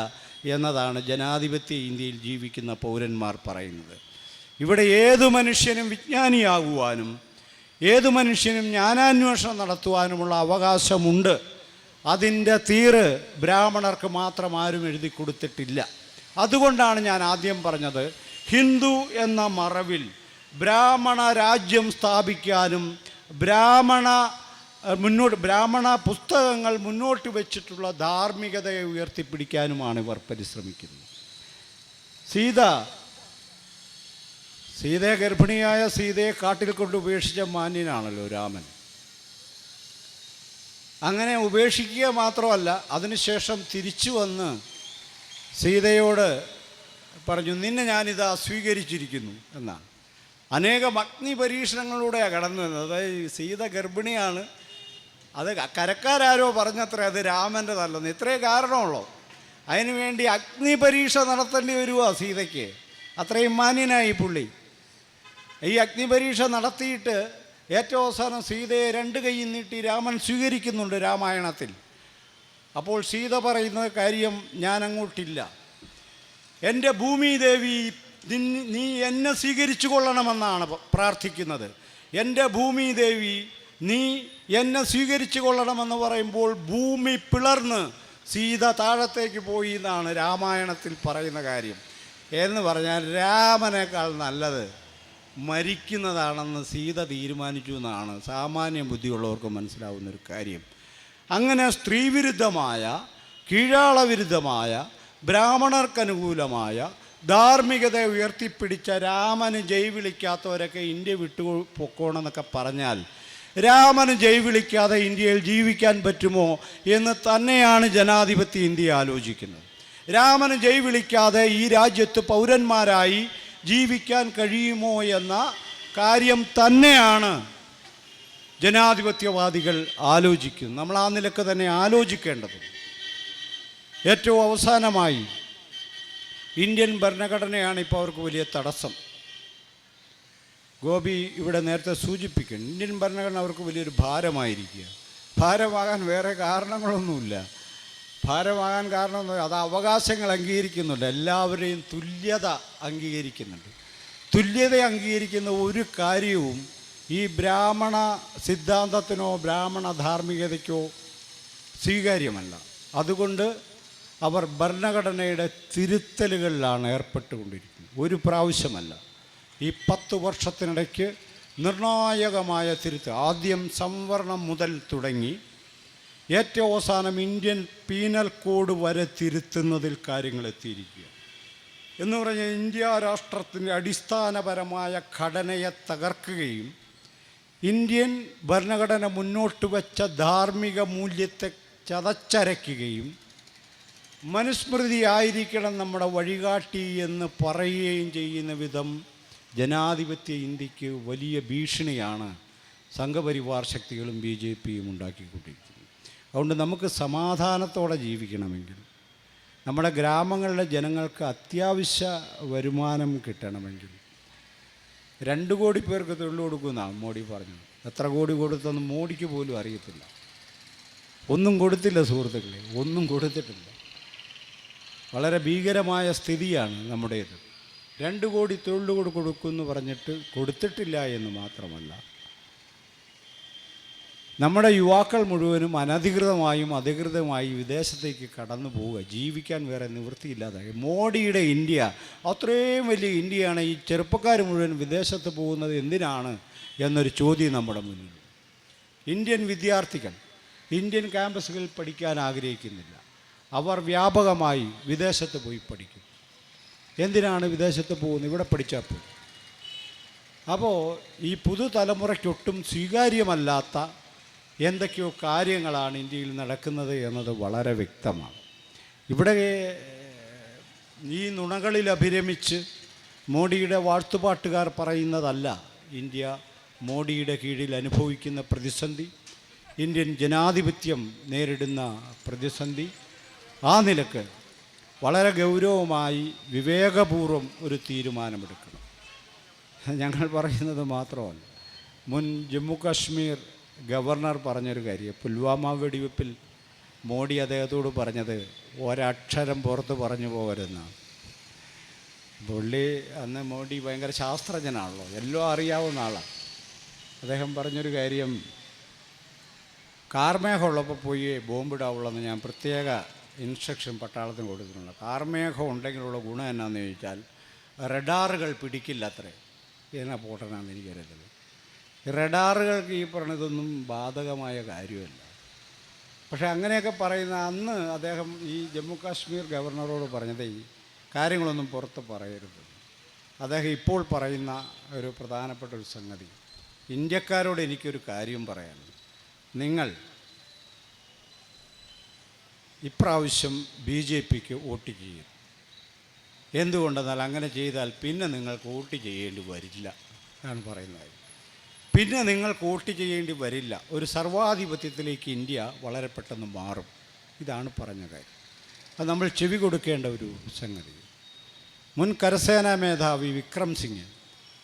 എന്നതാണ് ജനാധിപത്യ ഇന്ത്യയിൽ ജീവിക്കുന്ന പൗരന്മാർ പറയുന്നത്. ഇവിടെ ഏതു മനുഷ്യനും വിജ്ഞാനിയാകുവാനും ഏതു മനുഷ്യനും ജ്ഞാനാന്വേഷണം നടത്തുവാനുമുള്ള അവകാശമുണ്ട്. അതിൻ്റെ തീറ് ബ്രാഹ്മണർക്ക് മാത്രം ആരും എഴുതി കൊടുത്തിട്ടില്ല. അതുകൊണ്ടാണ് ഞാൻ ആദ്യം പറഞ്ഞത്, ഹിന്ദു എന്ന മറവിൽ ബ്രാഹ്മണ രാജ്യം സ്ഥാപിക്കാനും ബ്രാഹ്മണ പുസ്തകങ്ങൾ മുന്നോട്ട് വെച്ചിട്ടുള്ള ധാർമ്മികതയെ ഉയർത്തിപ്പിടിക്കാനുമാണ് ഇവർ പരിശ്രമിക്കുന്നത്. സീതയെ ഗർഭിണിയായ സീതയെ കാട്ടിൽ കൊണ്ട് ഉപേക്ഷിച്ച മാന്യനാണല്ലോ രാമൻ. അങ്ങനെ ഉപേക്ഷിക്കുക മാത്രമല്ല, അതിനുശേഷം തിരിച്ചു വന്ന് സീതയോട് പറഞ്ഞു, നിന്നെ ഞാനിതാ സ്വീകരിച്ചിരിക്കുന്നു എന്നാണ്. അനേകം അഗ്നി പരീക്ഷണങ്ങളിലൂടെയാണ് കടന്നു വരുന്നത്. അതായത് സീത ഗർഭിണിയാണ്, അത് കരക്കാരോ പറഞ്ഞത്ര അത് രാമൻ്റെതല്ലെന്ന്, ഇത്രേ കാരണമുള്ളൂ. അതിനുവേണ്ടി അഗ്നി പരീക്ഷ നടത്തേണ്ടി വരുമോ സീതയ്ക്ക്? അത്രയും മാന്യനായി പുള്ളി. ഈ അഗ്നി പരീക്ഷ നടത്തിയിട്ട് ഏറ്റവും അവസാനം സീതയെ 2 കൈ നീട്ടി രാമൻ സ്വീകരിക്കുന്നുണ്ട് രാമായണത്തിൽ. അപ്പോൾ സീത പറയുന്ന കാര്യം, ഞാൻ അങ്ങോട്ടില്ല, എൻ്റെ ഭൂമിദേവി നീ എന്നെ സ്വീകരിച്ചു കൊള്ളണമെന്നാണ് പ്രാർത്ഥിക്കുന്നത്. എൻ്റെ ഭൂമിദേവി നീ എന്നെ സ്വീകരിച്ചു കൊള്ളണമെന്ന് പറയുമ്പോൾ ഭൂമി പിളർന്ന് സീത താഴത്തേക്ക് പോയി എന്നാണ് രാമായണത്തിൽ പറയുന്ന കാര്യം. എന്ന് പറഞ്ഞാൽ രാമനേക്കാൾ നല്ലത് മരിക്കുന്നതാണെന്ന് സീത തീരുമാനിച്ചു എന്നാണ് സാമാന്യ ബുദ്ധിയുള്ളവർക്ക് മനസ്സിലാവുന്നൊരു കാര്യം. അങ്ങനെ സ്ത്രീവിരുദ്ധമായ, കീഴാളവിരുദ്ധമായ, ബ്രാഹ്മണർക്കനുകൂലമായ ധാർമ്മികത ഉയർത്തിപ്പിടിച്ച രാമന് ജയ് വിളിക്കാത്തവരൊക്കെ ഇന്ത്യ വിട്ടു പൊക്കോണമെന്നൊക്കെ പറഞ്ഞാൽ രാമന് ജയ് വിളിക്കാതെ ഇന്ത്യയിൽ ജീവിക്കാൻ പറ്റുമോ എന്ന് തന്നെയാണ് ജനാധിപത്യ ഇന്ത്യ ആലോചിക്കുന്നത്. രാമന് ജയ് വിളിക്കാതെ ഈ രാജ്യത്ത് പൗരന്മാരായി ജീവിക്കാൻ കഴിയുമോ എന്ന കാര്യം തന്നെയാണ് ജനാധിപത്യവാദികൾ ആലോചിക്കുന്നത്. നമ്മൾ ആ നിലക്ക് തന്നെ ആലോചിക്കേണ്ടത്. ഏറ്റവും അവസാനമായി ഇന്ത്യൻ ഭരണഘടനയാണ് ഇപ്പോൾ അവർക്ക് വലിയ തടസ്സം. ഗോപി ഇവിടെ നേരത്തെ സൂചിപ്പിക്കുന്നു, ഇന്ത്യൻ ഭരണഘടന അവർക്ക് വലിയൊരു ഭാരമായിരിക്കുക. ഭാരമാകാൻ വേറെ കാരണങ്ങളൊന്നുമില്ല. ഭാരമാകാൻ കാരണം അത് അവകാശങ്ങൾ അംഗീകരിക്കുന്നുണ്ട്, എല്ലാവരെയും തുല്യത അംഗീകരിക്കുന്നുണ്ട്. തുല്യത അംഗീകരിക്കുന്ന ഒരു കാര്യവും ഈ ബ്രാഹ്മണ സിദ്ധാന്തത്തിനോ ബ്രാഹ്മണ ധാർമ്മികതയ്ക്കോ സ്വീകാര്യമല്ല. അതുകൊണ്ട് അവർ ഭരണഘടനയുടെ തിരുത്തലുകളിലാണ് ഏർപ്പെട്ടുകൊണ്ടിരിക്കുന്നത്. ഒരു പ്രാവശ്യമല്ല, ഈ 10 വർഷത്തിനിടയ്ക്ക് നിർണായകമായ തിരുത്തൽ. ആദ്യം സംവരണം മുതൽ തുടങ്ങി ഏറ്റവും അവസാനം ഇന്ത്യൻ പീനൽ കോഡ് വരെ തിരുത്തുന്നതിൽ കാര്യങ്ങൾ എത്തിയിരിക്കുക. എന്ന് പറഞ്ഞാൽ ഇന്ത്യ രാഷ്ട്രത്തിൻ്റെ അടിസ്ഥാനപരമായ ഘടനയെ തകർക്കുകയും ഇന്ത്യൻ ഭരണഘടന മുന്നോട്ട് വെച്ച ധാർമ്മിക മൂല്യത്തെ ചതച്ചരയ്ക്കുകയും മനുസ്മൃതിയായിരിക്കണം നമ്മുടെ വഴികാട്ടി എന്ന് പറയുകയും ചെയ്യുന്ന വിധം ജനാധിപത്യ ഇന്ത്യക്ക് വലിയ ഭീഷണിയാണ് സംഘപരിവാർ ശക്തികളും BJPയും ഉണ്ടാക്കിക്കൊണ്ടിരിക്കുന്നത്. അതുകൊണ്ട് നമുക്ക് സമാധാനത്തോടെ ജീവിക്കണമെങ്കിൽ, നമ്മുടെ ഗ്രാമങ്ങളിലെ ജനങ്ങൾക്ക് അത്യാവശ്യ വരുമാനം കിട്ടണമെങ്കിൽ 2 കോടി പേർക്ക് തൊഴിൽ കൊടുക്കുമെന്നാണ് മോഡി പറഞ്ഞത്. എത്ര കോടി കൊടുത്തെന്ന് മോഡിക്ക് പോലും അറിയത്തില്ല. ഒന്നും കൊടുത്തില്ല സുഹൃത്തുക്കളെ, ഒന്നും കൊടുത്തിട്ടില്ല. വളരെ ഭീകരമായ സ്ഥിതിയാണ് നമ്മുടേത്. 2 കോടി തൊഴിൽ കൊടുക്കുമെന്ന് പറഞ്ഞിട്ട് കൊടുത്തിട്ടില്ല എന്ന് മാത്രമല്ല, നമ്മുടെ യുവാക്കൾ മുഴുവനും അനധികൃതമായും അധികൃതമായും വിദേശത്തേക്ക് കടന്നു പോവുക, ജീവിക്കാൻ വേറെ നിവൃത്തിയില്ലാതായി. മോഡിയുടെ ഇന്ത്യ അത്രയും വലിയ ഇന്ത്യയാണ്. ഈ ചെറുപ്പക്കാർ മുഴുവൻ വിദേശത്ത് പോകുന്നത് എന്തിനാണ് എന്നൊരു ചോദ്യം നമ്മുടെ മുന്നിൽ. ഇന്ത്യൻ വിദ്യാർത്ഥികൾ ഇന്ത്യൻ ക്യാമ്പസുകളിൽ പഠിക്കാൻ ആഗ്രഹിക്കുന്നില്ല. അവർ വ്യാപകമായി വിദേശത്ത് പോയി പഠിക്കും. എന്തിനാണ് വിദേശത്ത് പോകുന്നത്? ഇവിടെ പഠിച്ചാൽ പോയി. അപ്പോൾ ഈ പുതുതലമുറയ്ക്കൊട്ടും സ്വീകാര്യമല്ലാത്ത എന്തൊക്കെയോ കാര്യങ്ങളാണ് ഇന്ത്യയിൽ നടക്കുന്നത് എന്നത് വളരെ വ്യക്തമാണ്. ഇവിടെ ഈ നുണകളിൽ അഭിരമിച്ച് മോഡിയുടെ വാഴ്ത്തുപാട്ടുകാർ പറയുന്നതല്ല ഇന്ത്യ മോഡിയുടെ കീഴിൽ അനുഭവിക്കുന്ന പ്രതിസന്ധി, ഇന്ത്യൻ ജനാധിപത്യം നേരിടുന്ന പ്രതിസന്ധി. ആ നിലക്ക് വളരെ ഗൗരവമായി വിവേകപൂർവം ഒരു തീരുമാനമെടുക്കണം. ഞങ്ങൾ പറയുന്നത് മാത്രമല്ല, മുൻ ജമ്മു കാശ്മീർ ഗവർണർ പറഞ്ഞൊരു കാര്യം, പുൽവാമ വെടിവെപ്പിൽ മോഡി അദ്ദേഹത്തോട് പറഞ്ഞത് ഒരക്ഷരം പുറത്ത് പറഞ്ഞു പോകരുതെന്നാണ്. പുള്ളി അന്ന് മോഡി ഭയങ്കര ശാസ്ത്രജ്ഞനാണല്ലോ, എല്ലാം അറിയാവുന്ന ആളാണ്. അദ്ദേഹം പറഞ്ഞൊരു കാര്യം, കാർമേഘമുള്ളപ്പോൾ പോയി ബോംബിടാവുള്ളതെന്ന് ഞാൻ പ്രത്യേക ഇൻസ്ട്രക്ഷൻ പട്ടാളത്തിന് കൊടുത്തിട്ടുണ്ട്. കാർമേഘം ഉണ്ടെങ്കിലുള്ള ഗുണം എന്നാന്ന് ചോദിച്ചാൽ റഡാറുകൾ പിടിക്കില്ല അത്രേ. എന്നാ പോട്ടനാന്ന് എനിക്കറിയത്തില്ല. റഡാറുകൾക്ക് ഈ പറഞ്ഞതൊന്നും ബാധകമായ കാര്യമല്ല. പക്ഷേ അങ്ങനെയൊക്കെ പറയുന്ന അന്ന് അദ്ദേഹം ഈ ജമ്മു കാശ്മീർ ഗവർണറോട് പറഞ്ഞത് ഈ കാര്യങ്ങളൊന്നും പുറത്ത് പറയരുത്. അദ്ദേഹം ഇപ്പോൾ പറയുന്ന ഒരു പ്രധാനപ്പെട്ട ഒരു സംഗതി, ഇന്ത്യക്കാരോട് എനിക്കൊരു കാര്യം പറയാനുണ്ട്. നിങ്ങൾ ഇപ്രാവശ്യം BJPക്ക് വോട്ട് ചെയ്യും. എന്തുകൊണ്ടെന്നാൽ അങ്ങനെ ചെയ്താൽ പിന്നെ നിങ്ങൾക്ക് വോട്ട് ചെയ്യേണ്ടി വരില്ല. ആണ് പറയുന്നത്. പിന്നെ നിങ്ങൾ വോട്ട് ചെയ്യേണ്ടി വരില്ല. ഒരു സർവാധിപത്യത്തിലേക്ക് ഇന്ത്യ വളരെ പെട്ടെന്ന് മാറും. ഇതാണ് പറഞ്ഞ കാര്യം. അത് നമ്മൾ ചെവി കൊടുക്കേണ്ട ഒരു സംഗതി. മുൻ കരസേനാ മേധാവി വിക്രം സിംഗ്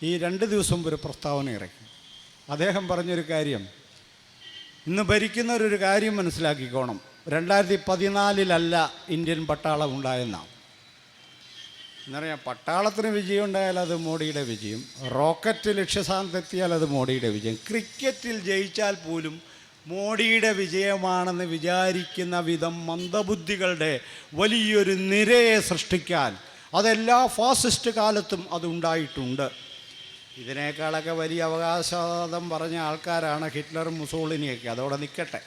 ഈ 2 ദിവസം മുമ്പ് ഒരു പ്രസ്താവന ഇറക്കി. അദ്ദേഹം പറഞ്ഞൊരു കാര്യം, ഇന്ന് ഭരിക്കുന്നവരൊരു കാര്യം മനസ്സിലാക്കിക്കോണം, 2014 ഇന്ത്യൻ പട്ടാളം ഉണ്ടായെന്നാണ്. എന്നറിയാം, പട്ടാളത്തിന് വിജയം ഉണ്ടായാൽ അത് മോഡിയുടെ വിജയം, റോക്കറ്റ് ലക്ഷ്യസ്ഥാനത്തെത്തിയാൽ അത് മോഡിയുടെ വിജയം, ക്രിക്കറ്റിൽ ജയിച്ചാൽ പോലും മോഡിയുടെ വിജയമാണെന്ന് വിചാരിക്കുന്ന വിധം മന്ദബുദ്ധികളുടെ വലിയൊരു നിരയെ സൃഷ്ടിക്കാൻ അതെല്ലാ ഫാസിസ്റ്റ് കാലത്തും അതുണ്ടായിട്ടുണ്ട്. ഇതിനേക്കാളൊക്കെ വലിയ അവകാശവാദം പറഞ്ഞ ആൾക്കാരാണ് ഹിറ്റ്ലറും മുസോളിനിയൊക്കെ. അതോടെ നിൽക്കട്ടെ.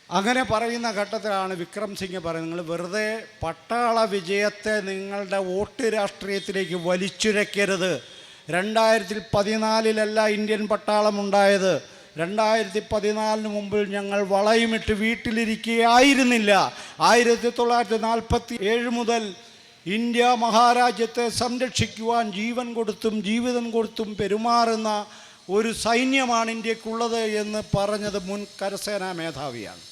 അങ്ങനെ പറയുന്ന ഘട്ടത്തിലാണ് വിക്രം സിംഗ് പറയുന്നത്, നിങ്ങൾ വെറുതെ പട്ടാള വിജയത്തെ നിങ്ങളുടെ വോട്ട് രാഷ്ട്രീയത്തിലേക്ക് വലിച്ചുഴക്കരുത്. 2014 ഇന്ത്യൻ പട്ടാളം ഉണ്ടായത്. 2014 മുമ്പിൽ ഞങ്ങൾ വളയുമിട്ട് വീട്ടിലിരിക്കുകയായിരുന്നില്ല. 1947 മുതൽ ഇന്ത്യ മഹാരാജ്യത്തെ സംരക്ഷിക്കുവാൻ ജീവൻ കൊടുത്തും ജീവിതം കൊടുത്തും പെരുമാറുന്ന ഒരു സൈന്യമാണ് ഇന്ത്യക്കുള്ളത് എന്ന് പറഞ്ഞത് മുൻ കരസേനാ മേധാവിയാണ്.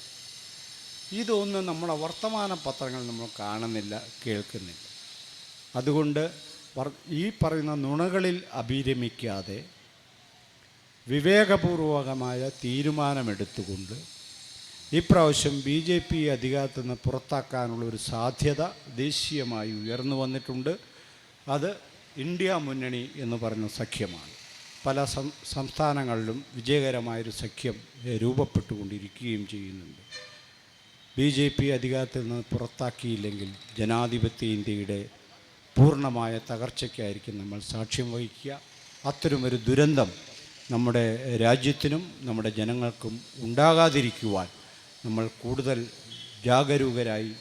ഇതൊന്നും നമ്മുടെ വർത്തമാന പത്രങ്ങൾ നമ്മൾ കാണുന്നില്ല, കേൾക്കുന്നില്ല. അതുകൊണ്ട് ഈ പറയുന്ന നുണകളിൽ അഭിരമിക്കാതെ വിവേകപൂർവകമായ തീരുമാനമെടുത്തുകൊണ്ട് ഇപ്രാവശ്യം BJP അധികാരത്തിൽ നിന്ന് പുറത്താക്കാനുള്ള ഒരു സാധ്യത ദേശീയമായി ഉയർന്നു വന്നിട്ടുണ്ട്. അത് ഇന്ത്യ മുന്നണി എന്ന് പറയുന്ന സഖ്യമാണ്. പല സംസ്ഥാനങ്ങളിലും വിജയകരമായൊരു സഖ്യം രൂപപ്പെട്ടുകൊണ്ടിരിക്കുകയും ചെയ്യുന്നുണ്ട്. BJP അധികാരത്തിൽ നിന്ന് പുറത്താക്കിയില്ലെങ്കിൽ ജനാധിപത്യ ഇന്ത്യയുടെ പൂർണ്ണമായ തകർച്ചയ്ക്കായിരിക്കും നമ്മൾ സാക്ഷ്യം വഹിക്കുക. അത്തരമൊരു ദുരന്തം നമ്മുടെ രാജ്യത്തിനും നമ്മുടെ ജനങ്ങൾക്കും ഉണ്ടാകാതിരിക്കുവാൻ നമ്മൾ കൂടുതൽ ജാഗരൂകരായി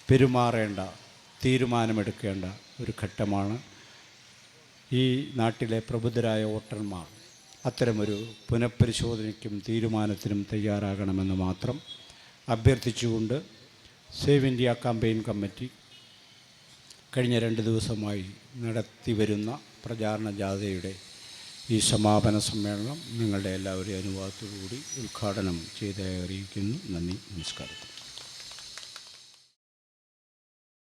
പെരുമാറേണ്ട, തീരുമാനമെടുക്കേണ്ട ഒരു ഘട്ടമാണ്. ഈ നാട്ടിലെ പ്രബുദ്ധരായ വോട്ടർമാർ അത്തരമൊരു പുനഃപരിശോധനയ്ക്കും തീരുമാനത്തിനും തയ്യാറാകണമെന്ന് മാത്രം അഭ്യർത്ഥിച്ചുകൊണ്ട് സേവ് ഇന്ത്യ ക്യാമ്പയിൻ കമ്മിറ്റി കഴിഞ്ഞ 2 ദിവസമായി നടത്തിവരുന്ന പ്രചാരണ ജാഥയുടെ ഈ സമാപന സമ്മേളനം നിങ്ങളുടെ എല്ലാവരുടെയും അനുവാദത്തോടുകൂടി ഉദ്ഘാടനം ചെയ്ത് അറിയിക്കുന്നു. നന്ദി, നമസ്കാരം.